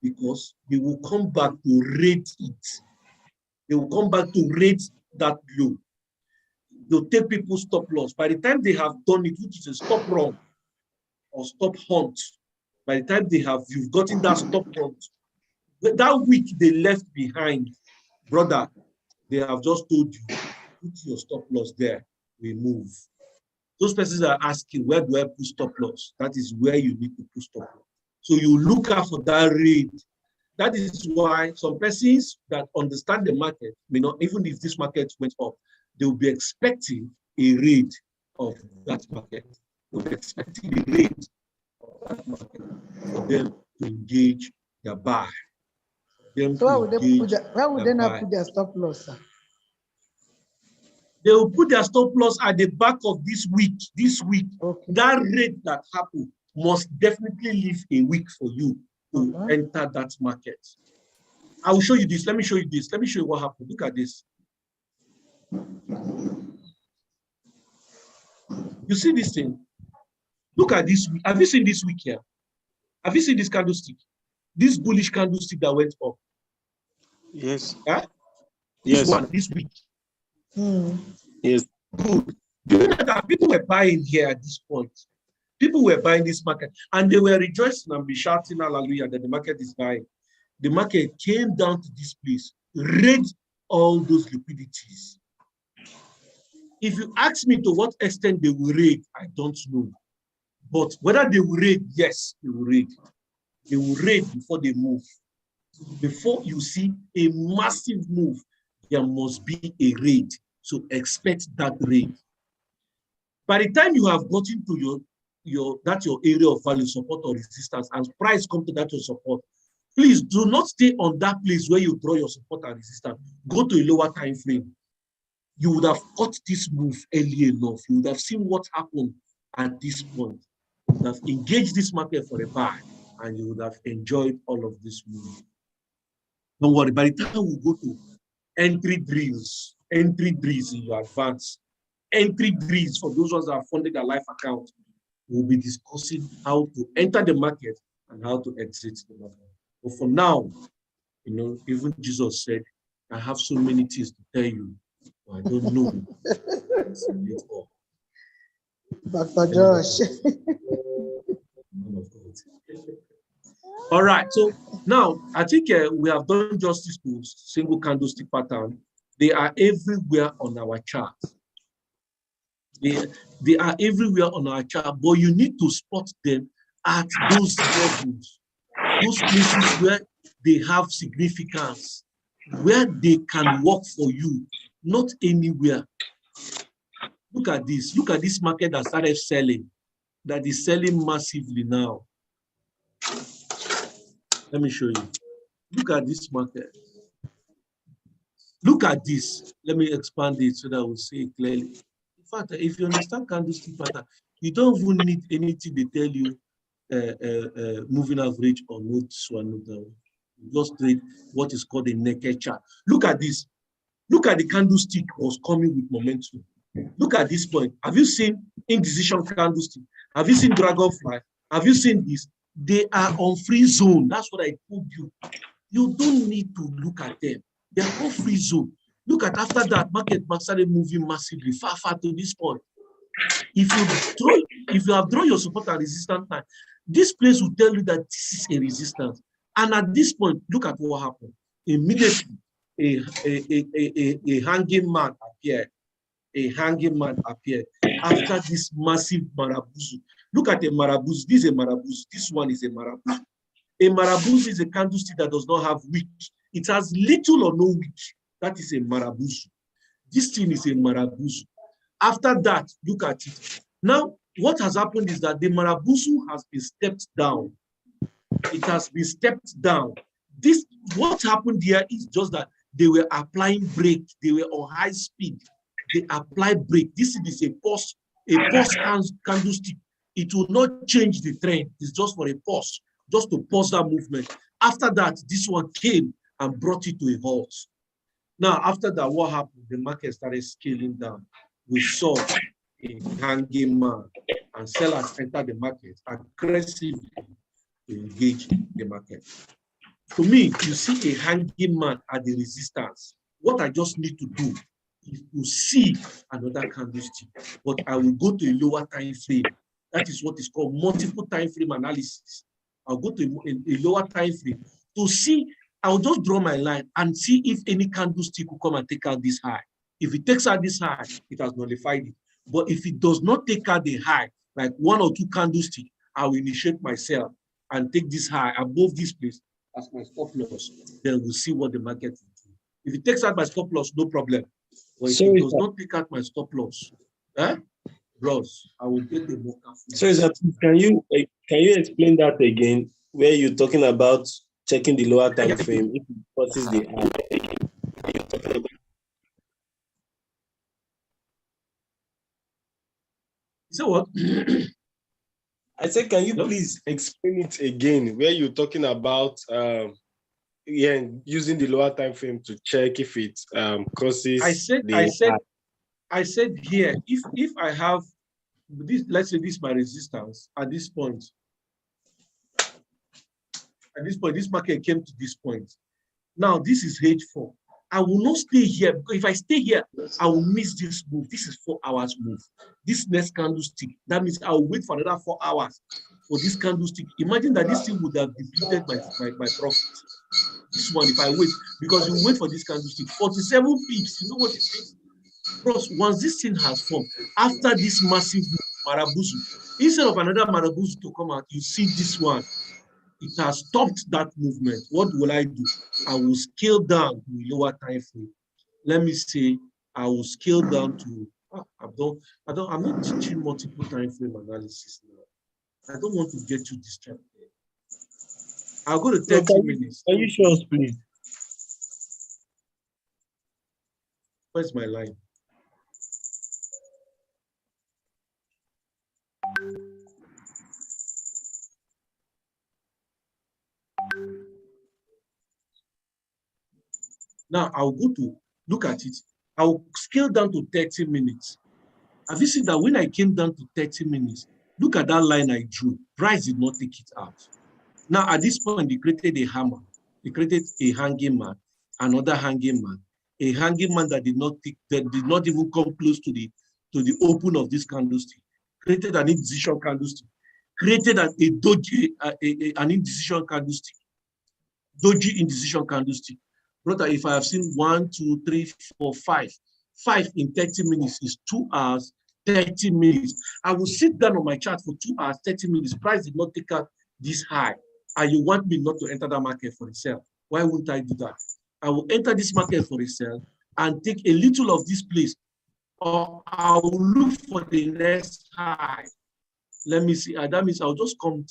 because they will come back to rate it. They will come back to rate that low. They'll take people's stop loss. By the time they have done it, which is a stop run or stop hunt, by the time you've gotten that stop hunt, that week they left behind, brother, they have just told you, put your stop loss there, we move. Those persons are asking, where do I put stop loss? That is where you need to put stop loss. So you look out for that rate. That is why some persons that understand the market may not, even if this market went up, they will be expecting a rate of that market. They will be expecting a rate of that market for them to engage their buy. So why would they not put their stop loss, sir? They will put their stop loss at the back of this week. Okay. That rate that happened must definitely leave a week for you to enter that market. I will show you this. Let me show you this. Let me show you what happened. Look at this. You see this thing? Look at this week. Have you seen this week here? Have you seen this candlestick? This bullish candlestick that went up? Yes. Huh? Yes. This week. Yes. Good. Do you know that people were buying here at this point? People were buying this market and they were rejoicing and be shouting hallelujah that the market is buying. The market came down to this place, raised all those liquidities. If you ask me to what extent they will raid, I don't know. But whether they will raid, yes, they will raid. They will raid before they move. Before you see a massive move, there must be a raid. So expect that raid. By the time you have gotten to your area of value, support or resistance, and price come to that your support, please do not stay on that place where you draw your support and resistance. Go to a lower time frame. You would have caught this move early enough. You would have seen what happened at this point. You would have engaged this market for a buy, and you would have enjoyed all of this move. Don't worry, by the time we go to entry drills in your advance, entry drills for those ones that have funded their life account, we'll be discussing how to enter the market and how to exit the market. But for now, even Jesus said, I have so many things to tell you, but I don't know. Dr. Josh. All right, so now I think we have done justice to single candlestick pattern. They are everywhere on our chart. They are everywhere on our chart, but you need to spot them at those levels, those places where they have significance, where they can work for you, not anywhere. Look at this. Look at this market that started selling, that is selling massively now. Let me show you. Look at this market. Look at this. Let me expand it so that we'll see it clearly. In fact, if you understand candlestick pattern, you don't even need anything they tell you, moving average or not one. You just trade what is called a naked chart. Look at this. Look at the candlestick was coming with momentum. Look at this point. Have you seen indecision candlestick? Have you seen Dragonfly? Have you seen this? They are on free zone. That's what I told you. You don't need to look at them. They are on free zone. Look at after that, market started moving massively, far to this point. If you have drawn your support and resistance line, this place will tell you that this is a resistance. And at this point, look at what happened. Immediately, a hanging man appeared. A hanging man appeared after this massive marabuzu. Look at a marabuzu. This is a marabuzu. This one is a marabuzu. A marabuzu is a candlestick that does not have wick. It has little or no wick. That is a marabuzu. This thing is a marabuzu. After that, look at it. Now, what has happened is that the marabuzu has been stepped down. It has been stepped down. This, what happened here is just that they were applying brake. They were on high speed. They apply brake. This is a pause candlestick. It will not change the trend. It's just for a pause, just to pause that movement. After that, this one came and brought it to a halt. Now, after that, what happened? The market started scaling down. We saw a hanging man, and sellers entered the market aggressively to engage the market. To me, you see a hanging man at the resistance. What I just need to do is to see another candlestick, but I will go to a lower time frame. That is what is called multiple time frame analysis. I'll go to a lower time frame to see. I'll just draw my line and see if any candlestick will come and take out this high. If it takes out this high, it has nullified it. But if it does not take out the high, like one or two candlesticks, I will initiate myself and take this high above this place as my stop loss. Then we'll see what the market will do. If it takes out my stop loss, no problem. But if it does not take out my stop loss, bros, I will get the more careful. So can you explain that again? Where you're talking about checking the lower time frame, if it crosses the high. So what? I said, can you please explain it again? Where you're talking about using the lower time frame to check if it crosses I said here, if I have this, let's say this is my resistance at this point. At this point, this market came to this point. Now, this is H4. I will not stay here, because if I stay here, I will miss this move. This is 4 hours move. This next candlestick, that means I will wait for another 4 hours for this candlestick. Imagine that this thing would have depleted my profit. This one, if I wait, because you wait for this candlestick, 47 pips, you know what it means? Plus, once this thing has formed, after this massive marabuzu, instead of another marabuzu to come out, you see this one. It has stopped that movement. What will I do? I will scale down to a lower time frame. Let me say I will scale down to. I'm not teaching multiple time frame analysis now. I don't want to get too distracted. I'll go to 30 minutes. Can you show us, please? Where's my line? Now I'll go to look at it. I'll scale down to 30 minutes. Have you seen that when I came down to 30 minutes, look at that line I drew. Price did not take it out. Now at this point, they created a hammer. They created a hanging man, another hanging man, a hanging man that did not even come close to the open of this candlestick. Created an indecision candlestick. Created a doji, an indecision candlestick. Doji indecision candlestick. Brother, if I have seen 1, 2, 3, 4, 5 in 30 minutes is 2 hours, 30 minutes. I will sit down on my chart for 2 hours, 30 minutes. Price did not take out this high. And you want me not to enter that market for a sell. Why wouldn't I do that? I will enter this market for a sell and take a little of this place, or I will look for the next high. Let me see. That means I'll just come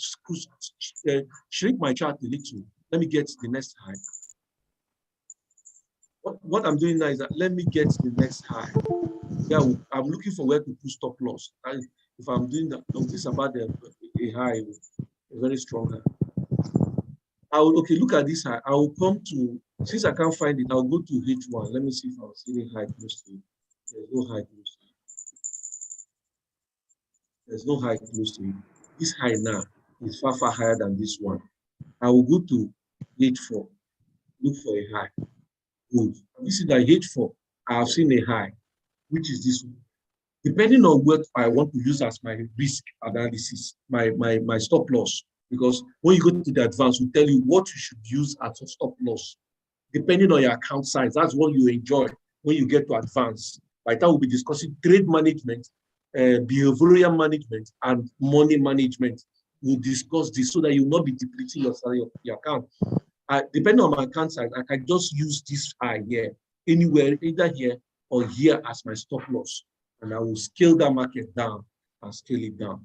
shrink my chart a little. Let me get the next high. What I'm doing now is that let me get the next high. Yeah, I'm looking for where to put stop loss. If I'm doing that, this is about a high, a very strong high. Okay, look at this high. I will come to, since I can't find it, I'll go to H1. Let me see if I'll see any high close to it. There's no high close to it. There's no high close to it. This high now is far, far higher than this one. I will go to H4, look for a high. Good. This is the H4. I have seen a high, which is this one. Depending on what I want to use as my risk analysis, my stop loss, because when you go to the advanced, we tell you what you should use as a stop loss. Depending on your account size, that's what you enjoy when you get to advanced. By the time we'll be discussing trade management, behavioral management, and money management. We'll discuss this so that you will not be depleting your account. Depending on my account size, I can just use this high here, anywhere, either here or here as my stop loss, and I will scale that market down and scale it down.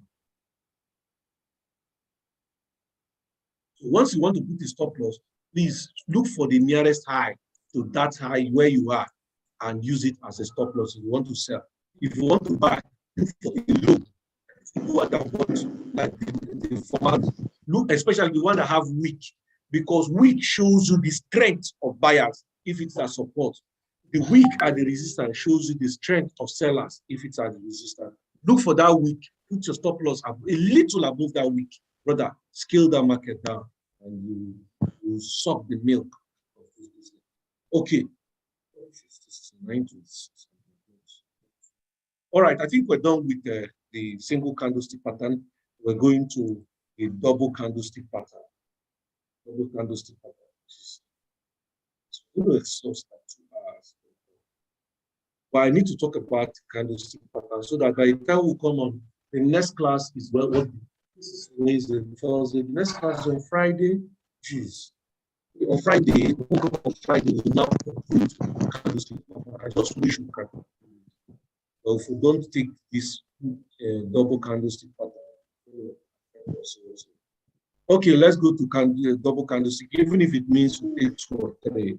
So once you want to put the stop loss, please look for the nearest high to that high where you are and use it as a stop loss if you want to sell. If you want to buy, look for a low. What I want, like the format, look, especially the one that have weak, because weak shows you the strength of buyers if it's a support. The weak at the resistance shows you the strength of sellers if it's at the resistance. Look for that weak, put your stop loss up a little above that weak. Brother, scale that market down and you suck the milk of this business. Okay. All right, I think we're done with the single candlestick pattern. We're going to a double candlestick pattern. Double candlestick pattern. I'm going to exhaust that 2 hours. But I need to talk about candlestick pattern so that by the time we come on, the next class is what this is Wednesday, Thursday. The next class is on Friday. Jeez. On Friday, on Friday, we now conclude candlestick pattern. I just wish we could. But if we don't take this double candlestick pattern, okay, let's go to double candlestick. Even if it means we take 2 or 3,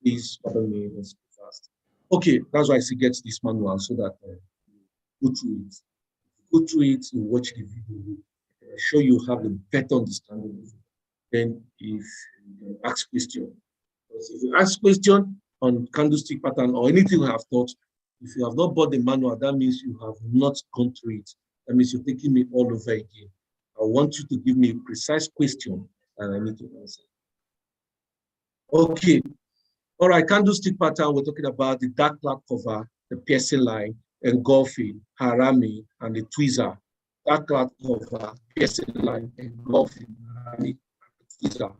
please pardon me. Let's go fast. Okay, that's why I suggest this manual so that go through it. Go through it, you watch the video. I'm sure you have a better understanding of it. Then, if you ask question, because if you ask question on candlestick pattern or anything we have taught, if you have not bought the manual, that means you have not gone through it. That means you're taking me all over again. I want you to give me a precise question and I need to answer. Okay. All right, candlestick pattern, we're talking about the dark cloud cover, the piercing line, engulfing, harami, and the tweezer. Dark cloud cover, piercing line, engulfing, harami, tweezer.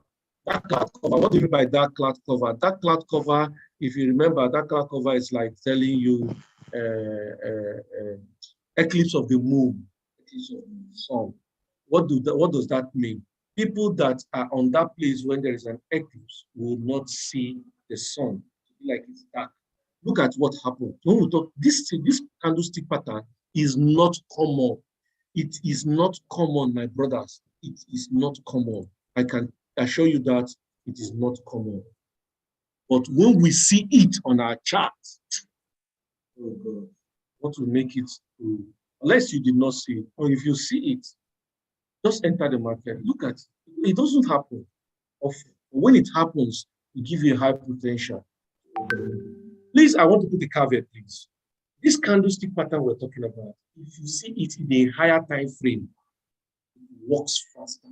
Dark cloud cover. What do you mean by dark cloud cover? Dark cloud cover, if you remember, dark cloud cover is like telling you eclipse of the moon, eclipse of the sun. What does that mean? People that are on that place when there is an eclipse will not see the sun, like it's dark. Look at what happened. When we talk, this candlestick pattern is not common. It is not common, my brothers. It is not common. I can assure you that it is not common. But when we see it on our chart, oh God, what will make it true? Unless you did not see it, or if you see it, just enter the market. Look at it. It doesn't happen often. When it happens, it gives you a high potential. Please, I want to put a caveat, please. This candlestick pattern we're talking about, if you see it in a higher time frame, it works faster.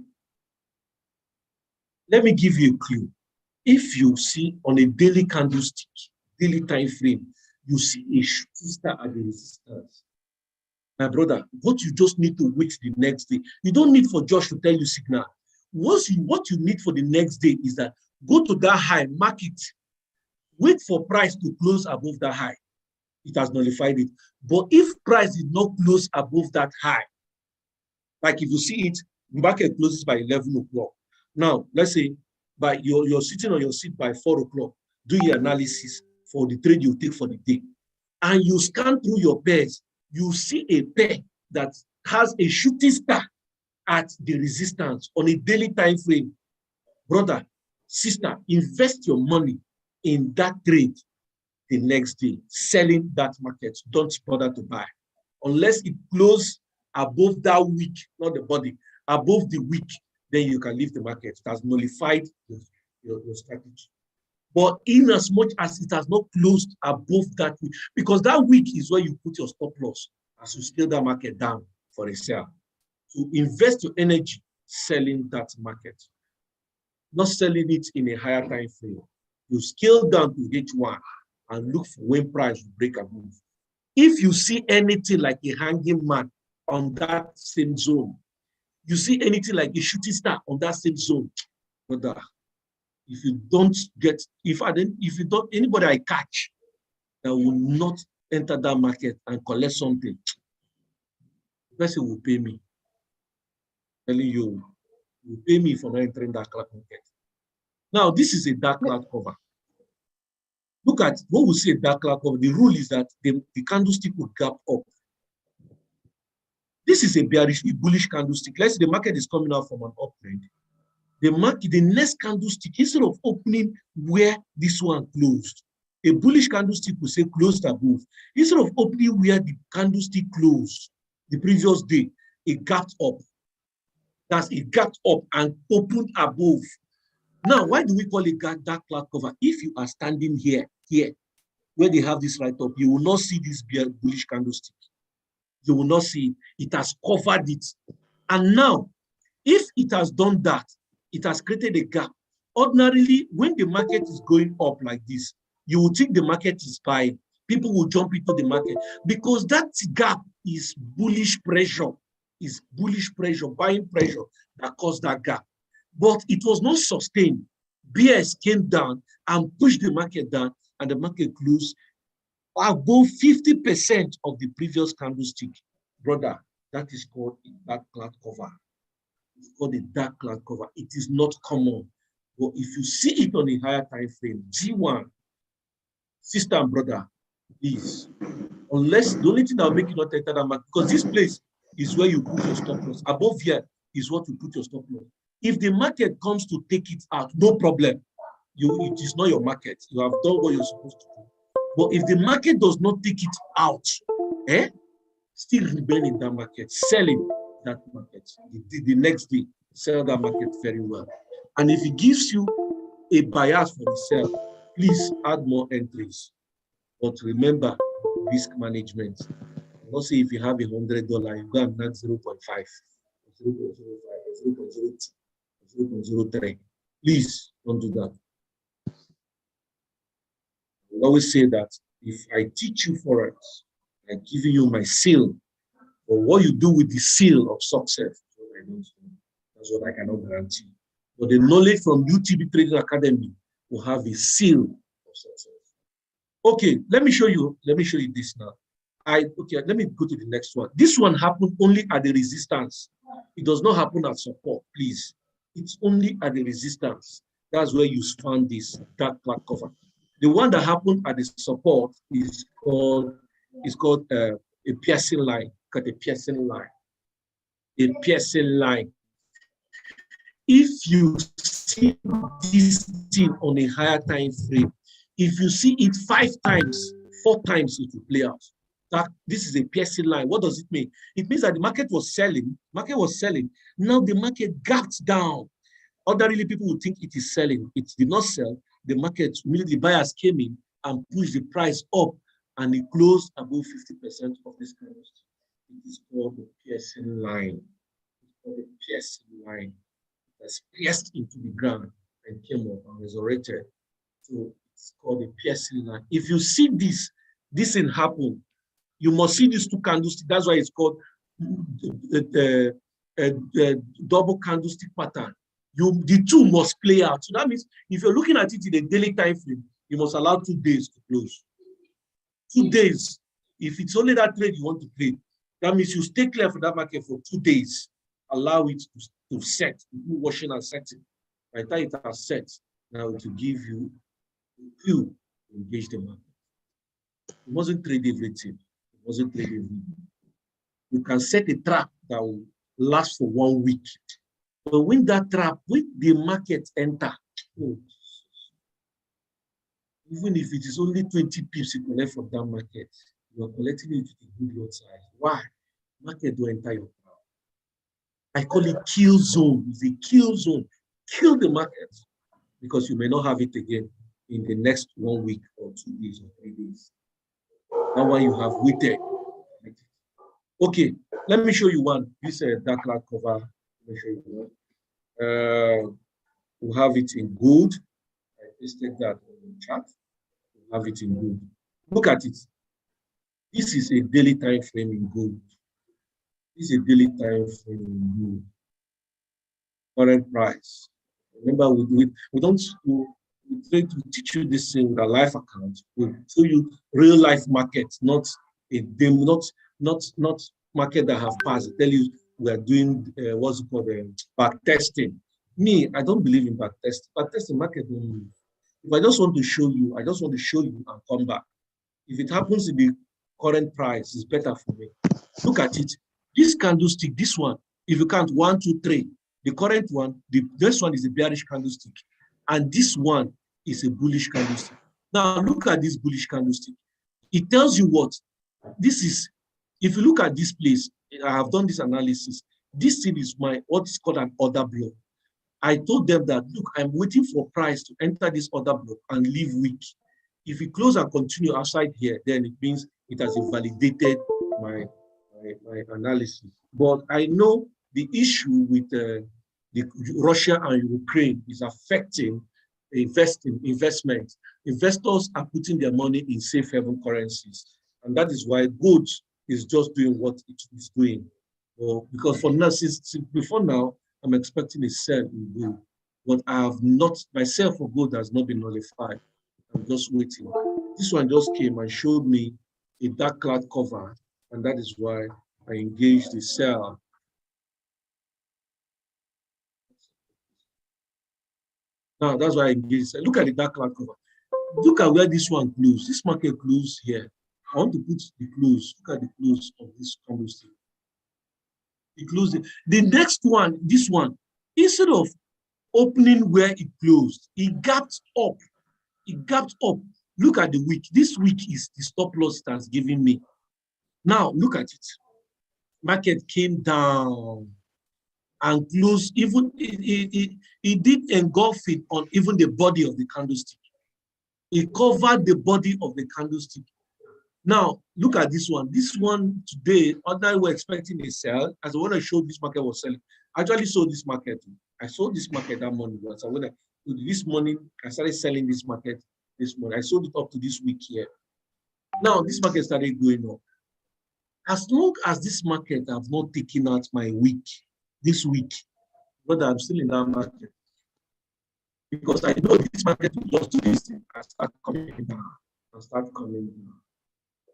Let me give you a clue. If you see on a daily candlestick, daily time frame, you see a shooting star at the resistance. My brother, what you just need to wait the next day. You don't need for Josh to tell you signal. What you need for the next day is that go to that high, mark it, wait for price to close above that high. It has nullified it. But if price did not close above that high, like if you see it, the market closes by 11 o'clock. Now, let's say by you're sitting on your seat by 4 o'clock, do your analysis for the trade you take for the day. And you scan through your pairs, you see a pair that has a shooting star at the resistance on a daily time frame. Brother, sister, invest your money in that trade the next day, selling that market. Don't bother to buy. Unless it closes above that week, not the body, above the week, then you can leave the market. It has nullified your strategy. But in as much as it has not closed above that week, because that week is where you put your stop loss as you scale that market down for a sale. So invest your energy selling that market, not selling it in a higher time frame. You scale down to H1 and look for when price will break above. If you see anything like a hanging man on that same zone, you see anything like a shooting star on that same zone, brother, if you don't get, if you don't, anybody I catch that will not enter that market and collect something, the person will pay me. I'm telling you, will pay me for not entering that cloud market. Now, this is a dark cloud cover. Look at what we say dark cloud cover. The rule is that the candlestick will gap up. This is a bearish, bullish candlestick. Let's say the market is coming out from an uptrend. The next candlestick, instead of opening where this one closed, a bullish candlestick will say closed above. Instead of opening where the candlestick closed the previous day, it gapped up. That's it gapped up and opened above. Now, why do we call it dark cloud cover? If you are standing here, where they have this right up, you will not see this bullish candlestick. You will not see it. It has covered it. And now, if it has done that, it has created a gap. Ordinarily, when the market is going up like this, you will think the market is buying. People will jump into the market because that gap is bullish pressure, buying pressure that caused that gap. But it was not sustained. BS came down and pushed the market down, and the market closed above 50% of the previous candlestick. Brother, that is called a dark cloud cover. It's called a dark cloud cover. It is not common. But if you see it on a higher time frame, G1, sister and brother, please, unless the only thing that will make you not enter that market, because this place is where you put your stop loss. Above here is what you put your stop loss. If the market comes to take it out, no problem. It is not your market. You have done what you're supposed to do. But if the market does not take it out, still remain in that market, selling that market. The next day, sell that market very well. And if it gives you a bias for the sell, please add more entries. But remember, risk management. Not say if you have $100, you go and add 0.5, 0.05, 0.02, 0.03. Please don't do that. I always say that if I teach you Forex, I'm giving you my seal. But what you do with the seal of success, that's what I cannot guarantee. But the knowledge from UTB Trading Academy will have a seal of success. Okay, let me show you this now. Let me go to the next one. This one happened only at the resistance. It does not happen at support, please. It's only at the resistance. That's where you found this dark cloud cover. The one that happened at the support is called a piercing line. Got a piercing line. A piercing line. If you see this thing on a higher time frame, if you see it 5 times, 4 times, it will play out. This is a piercing line. What does it mean? It means that the market was selling. Now the market gapped down. Ordinarily, people would think it is selling. It did not sell. The market, immediately buyers came in and pushed the price up, and it closed above 50% of this candlestick. It is called the piercing line. It's called the piercing line. That's pierced into the ground and came up and resurrected. So it's called a piercing line. If you see this thing happen, you must see these 2 candlesticks. That's why it's called the double candlestick pattern. The 2 must play out. So that means if you're looking at it in a daily time frame, you must allow 2 days to close. 2 days. If it's only that trade you want to trade, that means you stay clear for that market for 2 days. Allow it to set, washing and setting. By the time it has set, now it will give you a clue to engage the market. You mustn't trade everything. You mustn't trade everything. You can set a trap that will last for 1 week. But when that trap, when the market enter, even if it is only 20 pips you collect from that market, you are collecting it with a good lot size. Why? Market don't enter your trap. I call it kill zone. It's a kill zone. Kill the market because you may not have it again in the next 1 week or 2 days or 3 days. That one you have waited. Okay, let me show you one. This dark cloud cover. Let me show you one. We'll have it in gold. I pasted that on the chart. We'll have it in gold. Look at it. This is a daily time frame in gold. This is a daily time frame in gold. Current price. Remember, we try to teach you this thing with a life account. We show you real life markets, not a demo, not market that have passed. I tell you, we are doing what's called back testing. Me, I don't believe in back testing. Back testing market don't move. If I just want to show you, I just want to show you and come back. If it happens in the current price, it's better for me. Look at it. This candlestick, this one, if you count 1, 2, 3, the current one, this one is a bearish candlestick, and this one is a bullish candlestick. Now look at this bullish candlestick. It tells you what this is. If you look at this place, I have done this analysis. This thing is what's called an order block. I told them that, look, I'm waiting for price to enter this order block and leave weak. If it close and continue outside here, then it means it has invalidated my analysis. But I know the issue with the Russia and Ukraine is affecting investment. Investors are putting their money in safe haven currencies. And that is why gold is just doing what it is doing. Because for now, since before now, I'm expecting a sell in gold. But I have not, my sell for gold has not been nullified. I'm just waiting. This one just came and showed me a dark cloud cover, and that is why I engaged the sell. Now that's why I engaged. Look at the dark cloud cover. Look at where this one closed. This market closed here. I want to put the close. Look at the close of this candlestick. It closed. The next one, this one, instead of opening where it closed, it gapped up. It gapped up. Look at the wick. This wick is the stop loss it has given me. Now look at it. Market came down and closed. Even it did engulf it on even the body of the candlestick. It covered the body of the candlestick. Now look at this one. This one today, although we're expecting a sell, as I want to show this market was selling. I actually sold this market. I sold this market that morning. So when this morning, I started selling this market this morning. I sold it up to this week here. Now this market started going up. As long as this market have not taken out my week, this week, but I'm still in that market. Because I know this market will just do this thing and start coming down. And start coming down.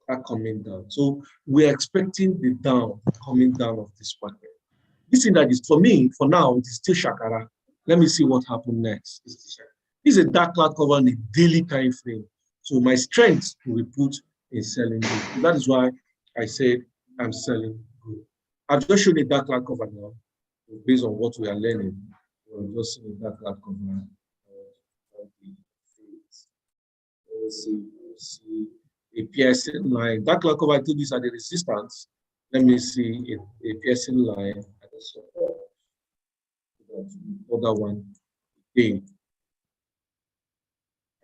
Start coming down. So we're expecting the coming down of this market. This thing that is for me, for now, it is still shakara. Let me see what happened next. This is a dark cloud cover in a daily time frame. So my strength will be put in selling good. That is why I said I'm selling good. I've just shown a dark cloud cover now, based on what we are learning. We're just seeing a dark cloud cover. Let's see a piercing line. Dark cloud cover, I told these are the resistance. Let me see a piercing line at the support. Other one. Okay.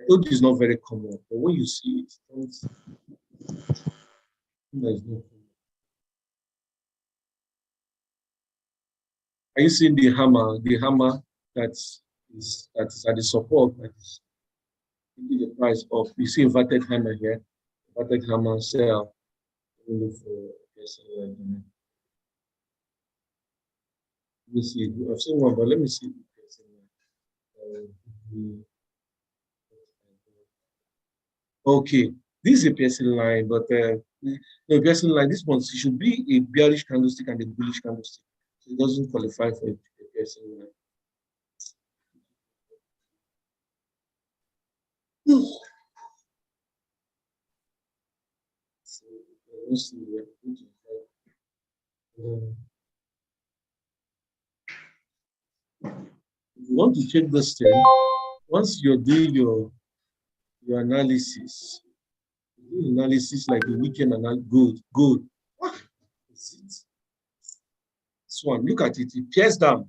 I told you it's not very common, but when you see it, there's no. Are you seeing the hammer? The hammer that is at the support that is giving the price up. You see inverted hammer here. Inverted hammer sell. Look for let me see. I've seen one, but let me see. Okay, this is a piercing line, but the piercing line, this one should be a bearish candlestick and a bullish candlestick. So it doesn't qualify for a piercing line. So let's see where if you want to check this thing, once you're doing your analysis, like the weekend analysis, good. What is it? This one, look at it. It pierced down.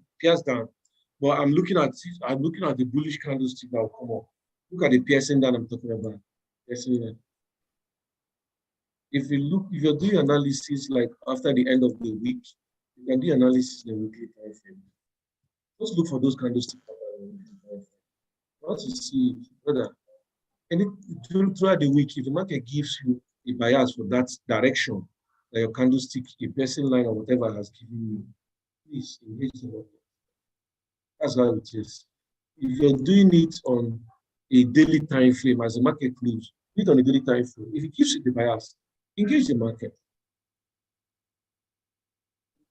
But I'm looking at the bullish candlestick that will come up. Look at the piercing down I'm talking about. Piercing down. If you're doing analysis like after the end of the week, you can do analysis in a weekly time frame. Just look for those candlesticks. Once you see whether throughout the week, if the market gives you a bias for that direction, that your candlestick, a piercing line or whatever has given you, please engage in it. That's how it is. If you're doing it on a daily time frame as the market closes, do it on a daily time frame. If it gives you the bias, engage the market.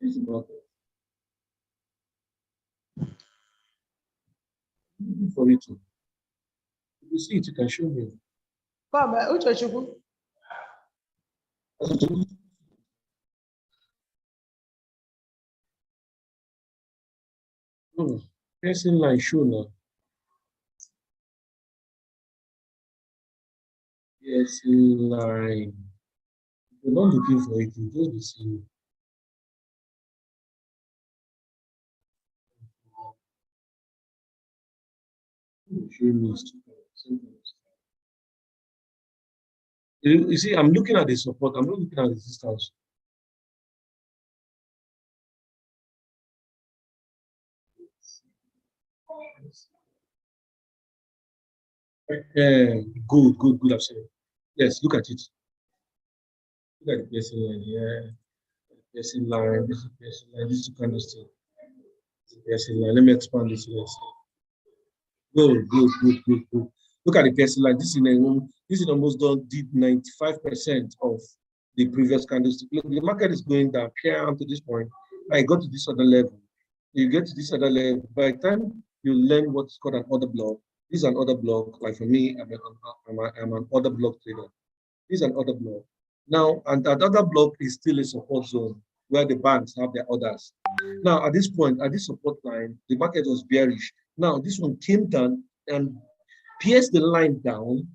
Engage the market. For it to. You see it, you can show me. Come, Uchechukwu. Oh, piercing line show now. Piercing line. If you're not looking for it, you just be seeing. You see, I'm looking at the support, I'm not looking at the resistance. Good, I've seen it. Yes, look at it. Look at the piercing line here. Piercing line, this is piercing line, this is candlestick. Piercing line. Let me expand this. Good. Look at the piercing line. This is almost done, did 95% of the previous candlestick. Look, the market is going down here to this point. I got to this other level. You get to this other level. By the time you learn what's called an order block, this is an order block. Like for me, I'm an order block trader. This is an order block. Now, and that other block is still a support zone where the banks have their orders. Now, at this point, at this support line, the market was bearish. Now, this one came down and pierced the line down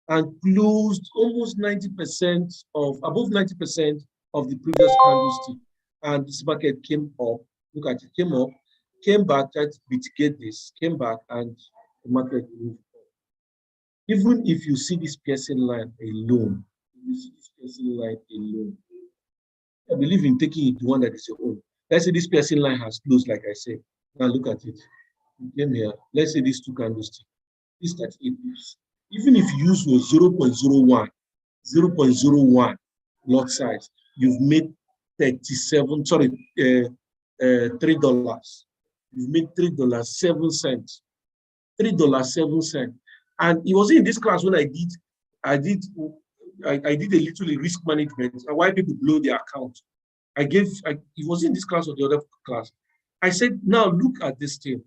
and closed almost 90% of, above 90% of the previous candlestick. And this market came up, look at it, came up, came back, tried to mitigate this, came back, and the market moved up. Even if you see this piercing line alone, I believe in taking it to one that is your own. Let's say this piercing line has closed, like I said. Now look at it. You came here. Let's say these two candlesticks. This 38 pips. Even if you use your 0.01 lot size, you've made $3. You've made $3.07. $3.07. And it was in this class when I did a little risk management and why people blow their account. It was in this class or the other class. I said, now look at this thing.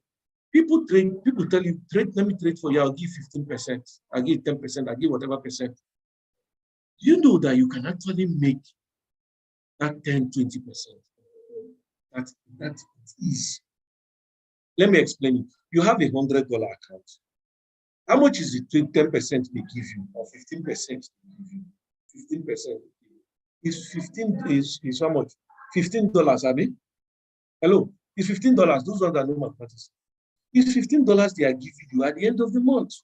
People tell you, trade, let me trade for you, I'll give 15%, I'll give 10%, I'll give whatever percent. Do you know that you can actually make that 10, 20%? That is. Let me explain it. You have $100 account. How much is it 10% they give you, or 15% they give you? 15%. Is 15 is how much? $15, Abby? Hello, it's $15. Those ones that know mathematics. It's $15 they are giving you at the end of the month.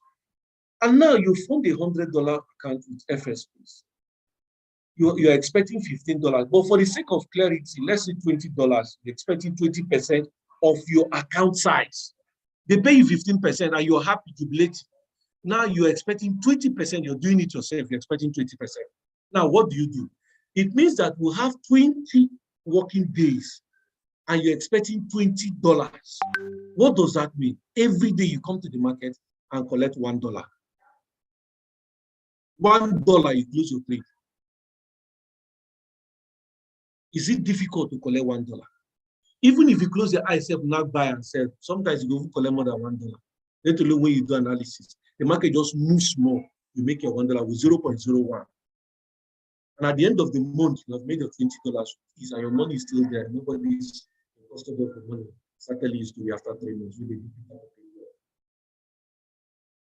And now you fund $100 account with FSPs. You're expecting $15, but for the sake of clarity, let's say $20, you're expecting 20% of your account size. They pay you 15% and you're happy to jubilate. Now you're expecting 20%, you're doing it yourself, you're expecting 20%. Now what do? It means that we'll have 20 working days and you're expecting $20. What does that mean? Every day you come to the market and collect $1. $1, you close your trade. Is it difficult to collect $1? Even if you close your eyes, not buy and sell, sometimes you go collect more than $1. Let alone when you do analysis. The market just moves more. You make your $1 with 0.01. And at the end of the month, you have made your $20 and your money is still there. Nobody is custody of the money. Certainly used to be after 3 months.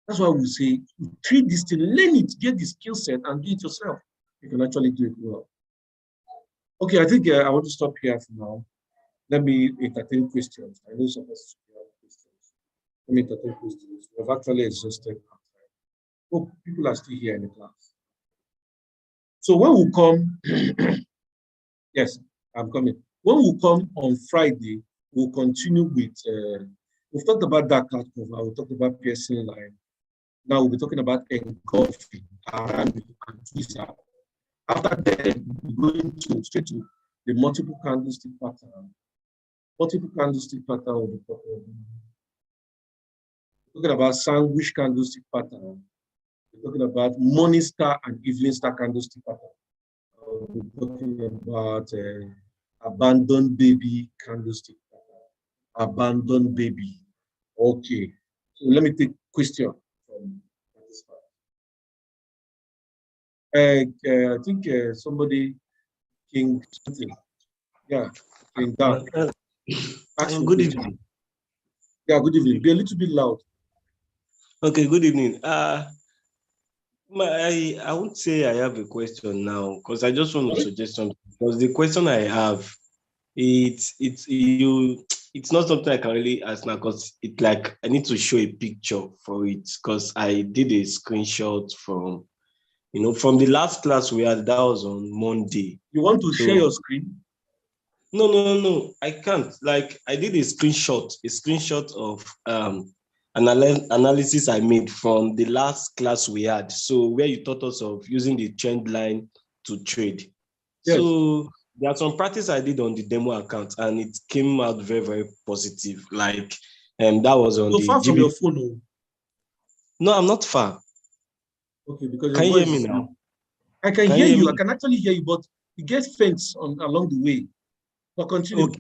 That's why we say, treat this thing, learn it, get the skill set, and do it yourself. You can actually do it well. Okay, I think I want to stop here for now. Let me entertain questions. I know some of us have questions. Let me entertain questions. We've actually exhausted. Hope people are still here in the class. So when we come, yes, I'm coming. When we come on Friday, we'll continue with, we've talked about dark cloud cover, we've talked about piercing line. Now we'll be talking about engulfing around and twist out. After that, we're going straight to the multiple candlestick pattern. Multiple candlestick pattern will be talking about sandwich candlestick pattern. We're talking about morning star and evening star candlestick pattern. We're talking about abandoned baby candlestick pattern. Abandoned baby. Okay. So let me take question from I think somebody, King something. Yeah, King Dan. Good evening. Yeah, good evening. Be a little bit loud. Okay, good evening. I would say I have a question now because I just want to suggest something. Because the question I have, it's not something I can really ask now because it like I need to show a picture for it because I did a screenshot from from the last class we had. That was on Monday. You want to share your screen? No. I can't. Like I did a screenshot of analysis I made from the last class we had. So where you taught us of using the trend line to trade. Yes. So there are some practice I did on the demo account and it came out very, very positive. Like that was on So the far from GB. your phone. Oh. No, I'm not far. Okay, because can you hear me now? I can hear you. I can actually hear you, but it gets faint along the way. But continue.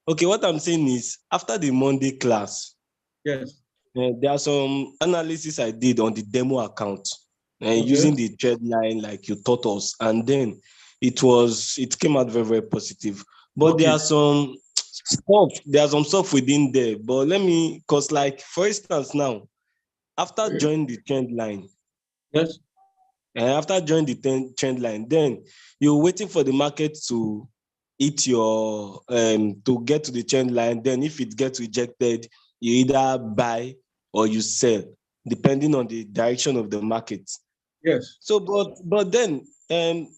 Okay, what I'm saying is after the Monday class, yes, there are some analysis I did on the demo account using the trend line like you taught us, and then it came out very, very positive. But there are some stuff within there. But because like for instance now, after joining the trend line, yes, after joining the trend line, then you're waiting for the market to hit your to get to the trend line. Then if it gets rejected, you either buy or you sell, depending on the direction of the market. Yes. So, but then,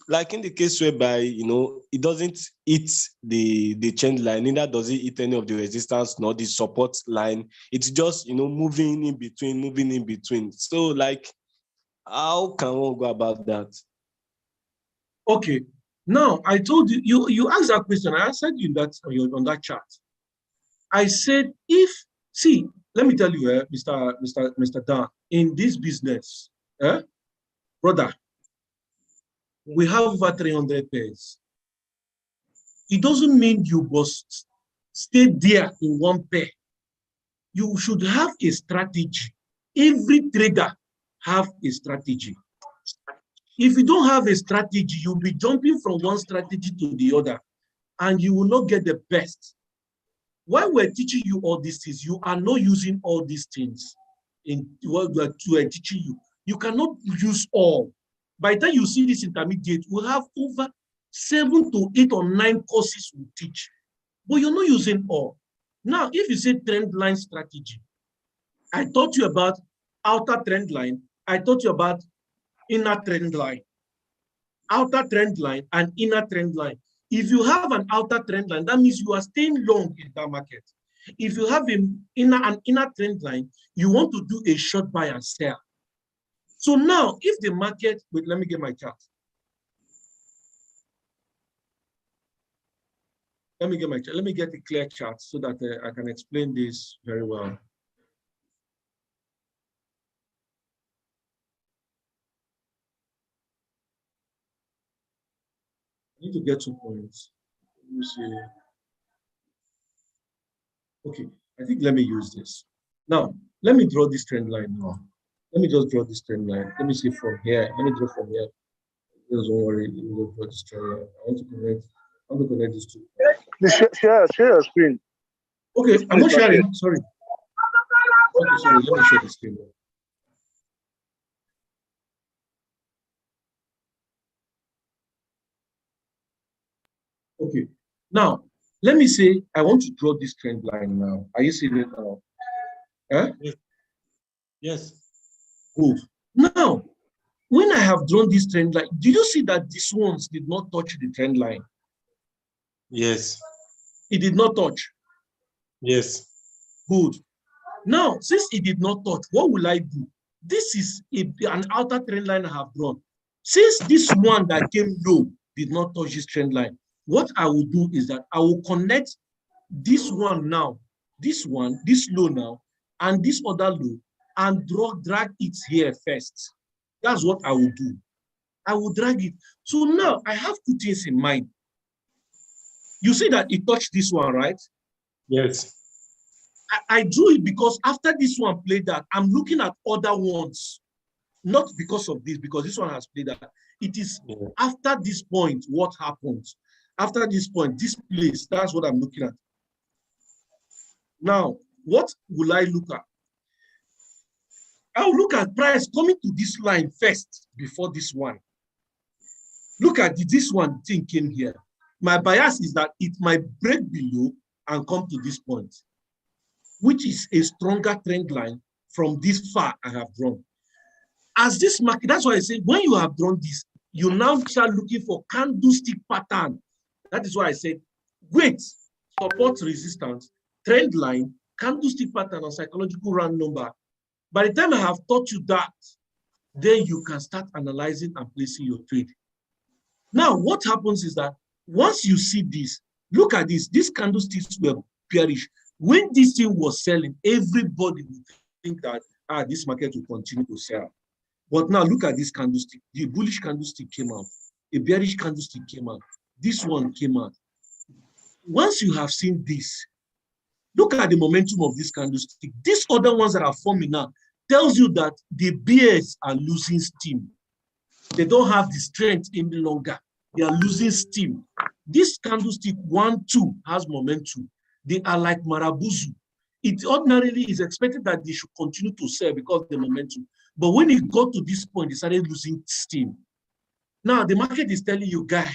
like in the case whereby it doesn't hit the trend line, neither does it hit any of the resistance nor the support line. It's just moving in between. So, like, how can one go about that? Okay. Now I told you asked that question. I answered you on that chart. I said, let me tell you, Mr. Dan, in this business, brother, we have over 300 pairs. It doesn't mean you must stay there in one pair. You should have a strategy. Every trader have a strategy. If you don't have a strategy, you'll be jumping from one strategy to the other, and you will not get the best. While we're teaching you all these things, you are not using all these things in what we're teaching you. You cannot use all. By the time you see this intermediate, we'll have over 7 to 8 or 9 courses we teach, but you're not using all. Now, if you say trend line strategy, I taught you about outer trend line. I taught you about inner trend line, outer trend line and inner trend line. If you have an outer trend line, that means you are staying long in that market. If you have an inner trend line, you want to do a short buy and sell. So now, if the market, wait, let me get my chart. Let me get a clear chart so that I can explain this very well. I need to get 2 points. Let me see. Okay, I think let me use this. Now, let me draw this trend line now. Let me just draw this trend line. Let me see from here. Let me draw from here. Don't worry. Let me just draw this trend line. I want to connect these two. Share your screen. Okay, I'm not sharing. Sorry. Okay, sorry. Let me share the screen. Okay. Now, let me say I want to draw this trend line now. Are you seeing it now? Yes. Good. Now, when I have drawn this trend line, did you see that these ones did not touch the trend line? Yes. It did not touch. Yes. Good. Now, since it did not touch, what will I do? This is an outer trend line I have drawn. Since this one that came low did not touch this trend line, what I will do is that I will connect this one now, this low now, and this other low, and drag it here first. That's what I will do. I will drag it. So now I have 2 things in mind. You see that it touched this one, right? Yes. I drew it because after this one played that, I'm looking at other ones. Not because of this, because this one has played that. It is after this point, what happens? After this point, this place, that's what I'm looking at. Now, what will I look at? I'll look at price coming to this line first before this one. Look at this one thing came here. My bias is that it might break below and come to this point, which is a stronger trend line from this far I have drawn. As this market, that's why I say when you have drawn this, you now start looking for candlestick pattern. That is why I said, wait, support, resistance, trend line, candlestick pattern, and psychological round number. By the time I have taught you that, then you can start analyzing and placing your trade. Now, what happens is that once you see this, look at this, these candlesticks were bearish. When this thing was selling, everybody would think that this market will continue to sell. But now look at this candlestick. The bullish candlestick came out. A bearish candlestick came out. This one came out. Once you have seen this, look at the momentum of this candlestick. These other ones that are forming now tells you that the bears are losing steam. They don't have the strength any longer. They are losing steam. This candlestick 1, 2 has momentum. They are like Marabuzu. It ordinarily is expected that they should continue to sell because of the momentum. But when it got to this point, they started losing steam. Now the market is telling you, guy,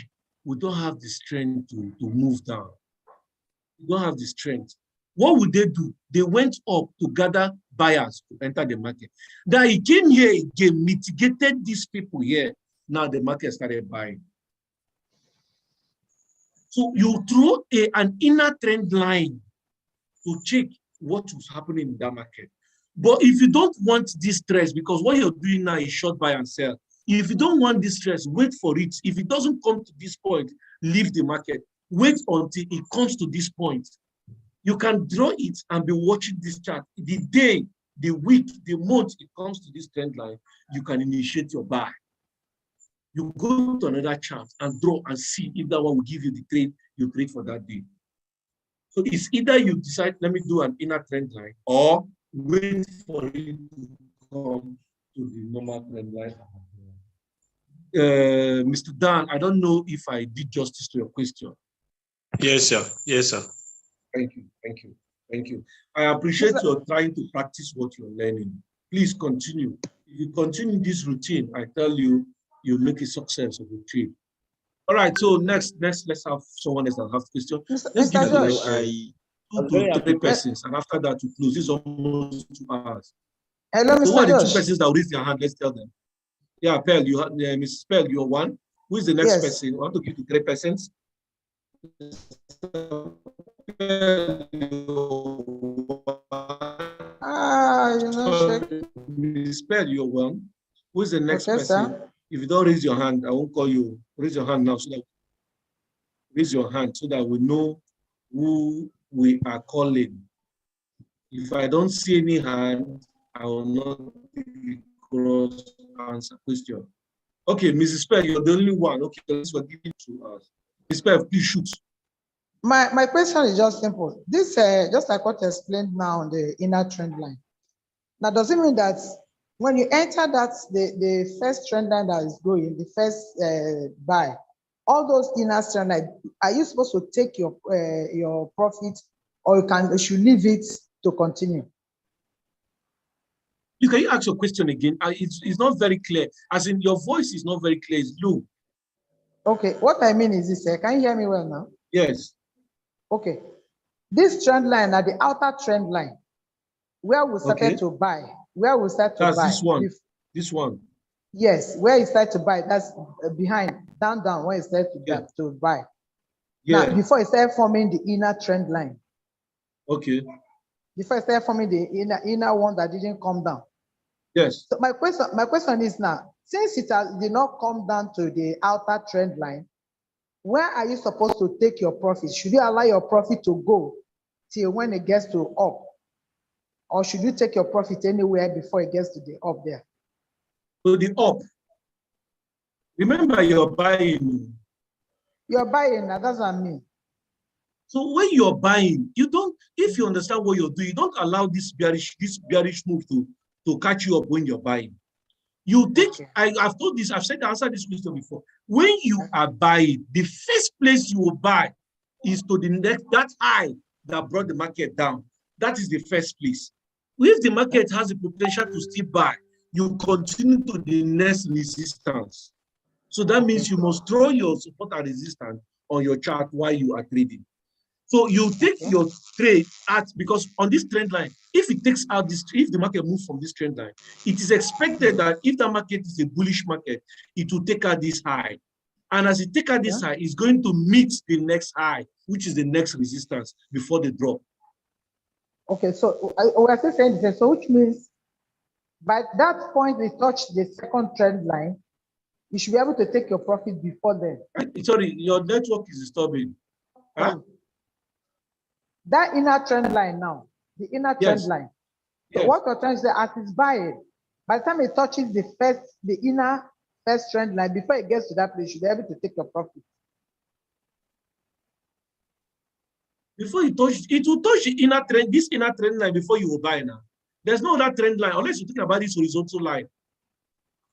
we don't have the strength to move down. We don't have the strength. What would they do? They went up to gather buyers to enter the market. That he came here again, mitigated these people here. Now the market started buying. So you throw an inner trend line to check what was happening in that market. But if you don't want this stress, because what you're doing now is short buy and sell. If you don't want this stress, wait for it. If it doesn't come to this point, leave the market. Wait until it comes to this point. You can draw it and be watching this chart. The day, the week, the month it comes to this trend line, you can initiate your buy. You go to another chart and draw and see if that one will give you the trade you trade for that day. So it's either you decide, let me do an inner trend line, or wait for it to come to the normal trend line. Mr. Dan, I don't know if I did justice to your question. Yes, sir. Yes, sir. Thank you. Thank you. Thank you. I appreciate your trying to practice what you're learning. Please continue. If you continue this routine, I tell you, you'll make a success of the trade. All right, so next let's have someone else that has question. Let's give it 2 to 3 persons, and after that, we close. This is almost 2 hours. Hello, So who are Mr. the 2 persons that will raise their hand? Let's tell them. Yeah, Pearl, you have Mrs. Pearl, you're one. Who is the next person? I want to give to 3 persons. Mrs. Pearl, you're one. Who is the next person? Sir. If you don't raise your hand, I won't call you. Raise your hand now, so that raise your hand so that we know who we are calling. If I don't see any hand, I will not cross answer question. Okay, Mrs. Pearl, you're the only one. Okay, let's forgive you to us. Mrs. Pearl, please shoot. My question is just simple. This just like what I explained now on the inner trend line. Now, does it mean that when you enter that the first trend line that is going, the first buy, all those inner trend line, are you supposed to take your profit, or you should leave it to continue? Can you ask your question again? It's not very clear. As in, your voice is not very clear. It's low. Okay, what I mean is this. Can you hear me well now? Yes. Okay. This trend line, at the outer trend line, where we started to buy, where we start to buy. That's this one. This one. Yes, where you start to buy, that's behind, down, where you start to buy. Yeah. Now, before you start forming the inner trend line. Okay. Before you start forming the inner one that didn't come down. Yes. So my question is now, since it did not come down to the outer trend line, where are you supposed to take your profit? Should you allow your profit to go till when it gets to up? Or should you take your profit anywhere before it gets to the up there? To the up. Remember, you're buying. You're buying, that doesn't mean. So when you're buying, you don't, if you understand what you're doing, you don't allow this bearish move to catch you up when you're buying. You take, Okay. I've told this, I've said to answer this question before. When you are buying, the first place you will buy is to the next, that high that brought the market down. That is the first place. If the market has the potential to still buy, you continue to the next resistance. So that means you must draw your support and resistance on your chart while you are trading. So you take your trade at, because on this trend line, if it takes out this, if the market moves from this trend line, it is expected that if the market is a bullish market, it will take out this high. And as it take out this high, it's going to meet the next high, which is the next resistance before the drop. Okay, so we're still saying this, so which means by that point we touch the second trend line, you should be able to take your profit before then. Sorry, your network is disturbing. Huh? That inner trend line now, the inner trend line. So Yes. what we're trying to say, as it's buying, by the time it touches the inner first trend line, before it gets to that place, you should be able to take your profit. Before you touch, it will touch the inner trend, this inner trend line before you will buy now. There's no other trend line, unless you think about this horizontal line.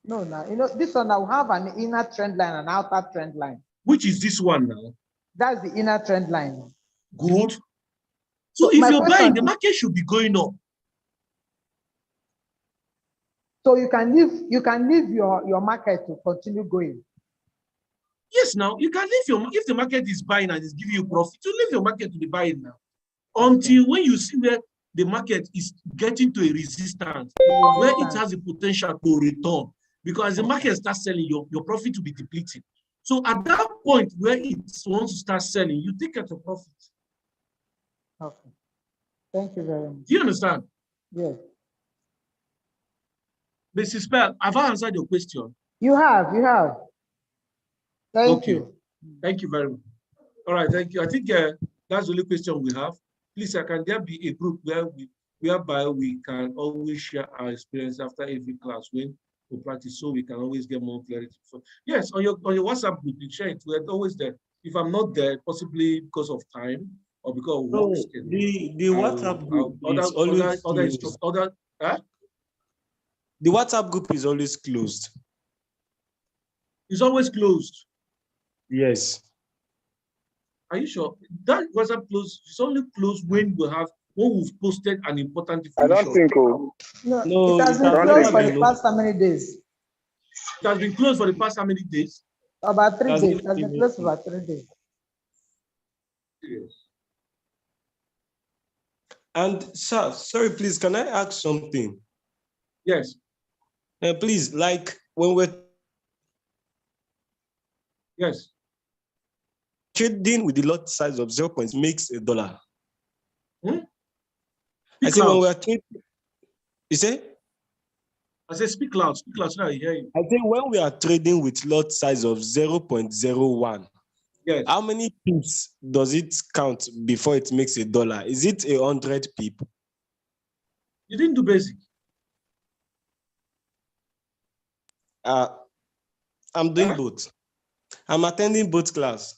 No, no, you know, this one now have an inner trend line and outer trend line. Which is this one now? That's the inner trend line. Good. So if my you're question buying, the is- market should be going up. So you can leave your market to continue going. Yes, now you can leave your, if the market is buying and is giving you profit, you leave your market to be buying now. Until when you see where the market is getting to a resistance, where it has the potential to return. Because as the market starts selling, your profit will be depleting. So at that point where it wants to start selling, you take out your profit. Okay. Thank you very much. Do you understand? Yes. Mrs. Pearl, have I answered your question? You have. Thank Okay. you. Thank you very much. All right, thank you. I think that's the only question we have. Please, can there be a group whereby we can always share our experience after every class when we practice, so we can always get more clarity? Yes, on your WhatsApp group, you share it. We're always there. If I'm not there, possibly because of time or because of work schedule, the WhatsApp group is always closed. The WhatsApp group is always closed. It's always closed. Yes. Are you sure? That WhatsApp closed. It's only closed when we've posted an important I information. don't think so. No, it has been closed for the past how many days? It has been closed for the past how many days? About 3 Has days. been It has been closed for about 3 days. Yes. And sir, sorry, please, can I ask something? Yes. Please, like when we're trading with the lot size of 0 point makes $1. I say when we're trading, you say? I say speak loud so I hear you. I think when we are trading with lot size of 0.01, yes. How many pips does it count before it makes $1? Is it 100 pip? You didn't do basic. I'm doing both. I'm attending both class.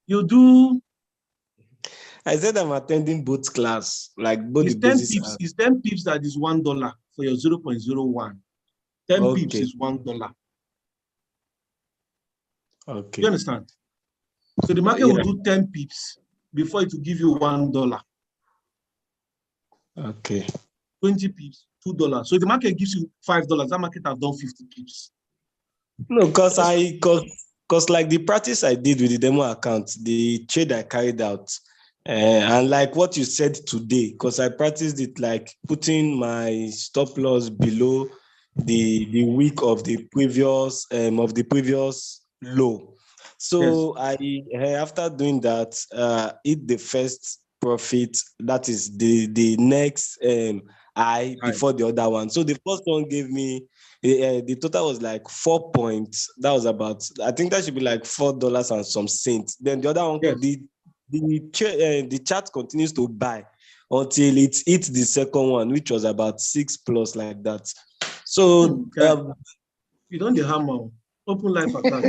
You do? I said I'm attending both class, like both it's the 10 basis. pips. It's 10 pips that is $1 for your 0.01. 10 pips is $1. Okay. You understand? So the market will do 10 pips before it will give you $1. Okay. 20 pips, $2. So if the market gives you $5, that market has done 50 pips. No, because like the practice I did with the demo account, the trade I carried out, and like what you said today, because I practiced it like putting my stop loss below the week of the previous low. So yes. After doing that, hit the first profit, that is the next high before the other one. So the first one gave me the total was like 4 points. That was about, I think that should be like $4 and some cents. Then the other one, the chart continues to buy until it hits the second one, which was about 6+ like that. So you don't the hammer. Open life account.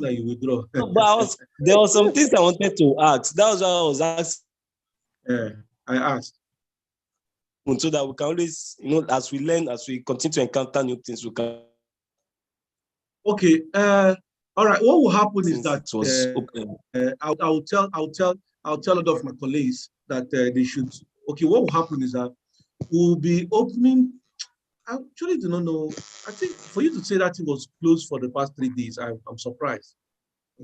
Now you withdraw. But there were some things I wanted to ask. That was what I was asking. I asked. so that we can always, as we learn, as we continue to encounter new things, we can. Okay. All right. What will happen is that It was open. I'll tell a lot of my colleagues that they should. Okay. What will happen is that we'll be opening. I actually do not know. I think for you to say that it was closed for the past 3 days, I'm surprised.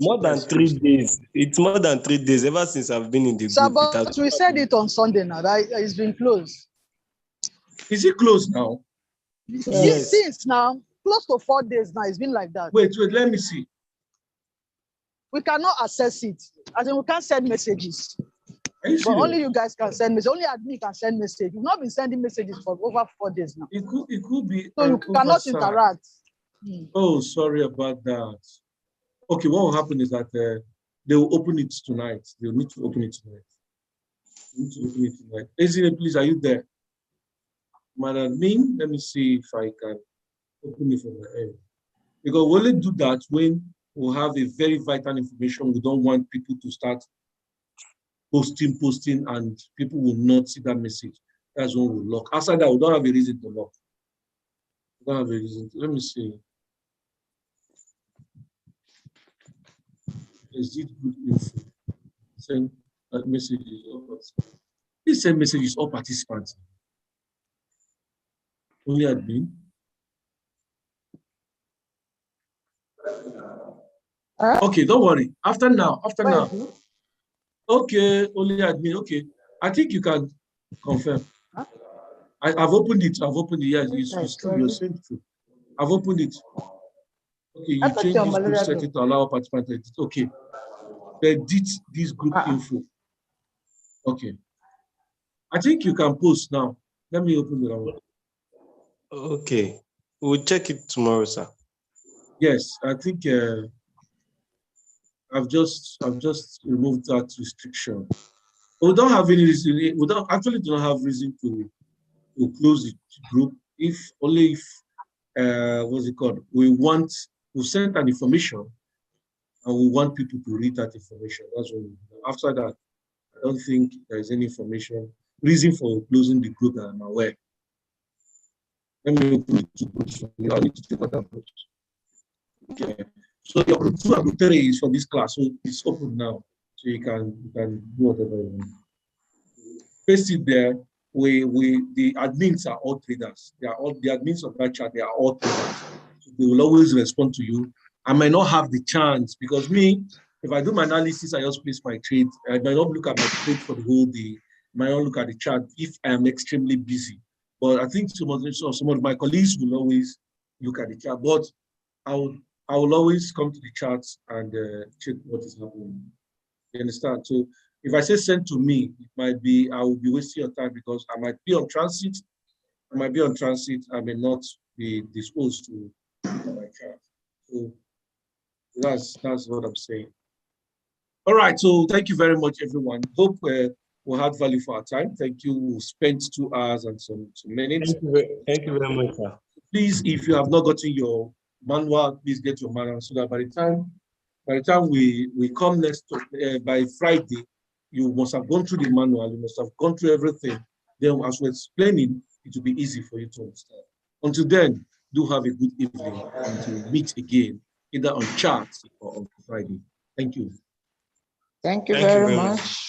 More than 3 days. It's more than 3 days ever since I've been in the So, group. but we said it on Sunday now, that it's been closed. Is it closed now? Yes. Since now, close to 4 days now, it's been like that. Wait, let me see. We cannot access it. As in, we can't send messages. Are you But serious? only you guys can send messages. Only admin can send messages. We've not been sending messages for over 4 days now. It could be. So you cannot oversight. interact. Oh, sorry about that. Okay, what will happen is that they will open it tonight. They'll need to open it tonight. Ezine, please, are you there? My admin, let me see if I can open it from my end. Because we'll only do that when we have a very vital information. We don't want people to start posting, and people will not see that message. That's when we lock. Outside that, we don't have a reason to lock. We don't have a reason to, let me see. Is it good info? Send messages. Please send messages all participants. Only admin. Okay, don't worry. After now. Okay, only admin. Okay, I think you can confirm. Huh? I've opened it. Yes, you're saying true. I've opened it. Okay, you change this group setting to allow participants to edit. Okay, edit this group info. Okay, I think you can post now. Let me open the one. Okay, we'll check it tomorrow, sir. Yes, I think I've just removed that restriction. We don't have any reason. We don't actually do not have reason to close the group if only if what's it called? We sent an information and we want people to read that information. That's what we do. After that, I don't think there is any reason for closing the group that I'm aware. Let me open it to groups. I need to take other groups. Okay. So your group 2 and group 3 is for this class, so it's open now. So you can do whatever you want. Paste it there. The admins are all traders. They are all the admins of that chat. They are all traders. So they will always respond to you. I might not have the chance because if I do my analysis, I just place my trade. I might not look at my trade for the whole day. I might not look at the chart if I am extremely busy. But I think some of my colleagues will always look at the chart. But I will always come to the charts and check what is happening. You understand? So if I say send to me, it might be I will be wasting your time because I might be on transit. I may not be disposed to look at my chart. So that's what I'm saying. All right. So thank you very much, everyone. Hope we had value for our time. Thank you. We spent 2 hours and some minutes. Thank you very much, sir. Please, if you have not gotten your manual, please get your manual so that by the time we come by Friday, you must have gone through the manual, you must have gone through everything. Then as we're explaining, it will be easy for you to understand. Until then, do have a good evening until we meet again, either on chat or on Friday. Thank you. Thank you very much. much.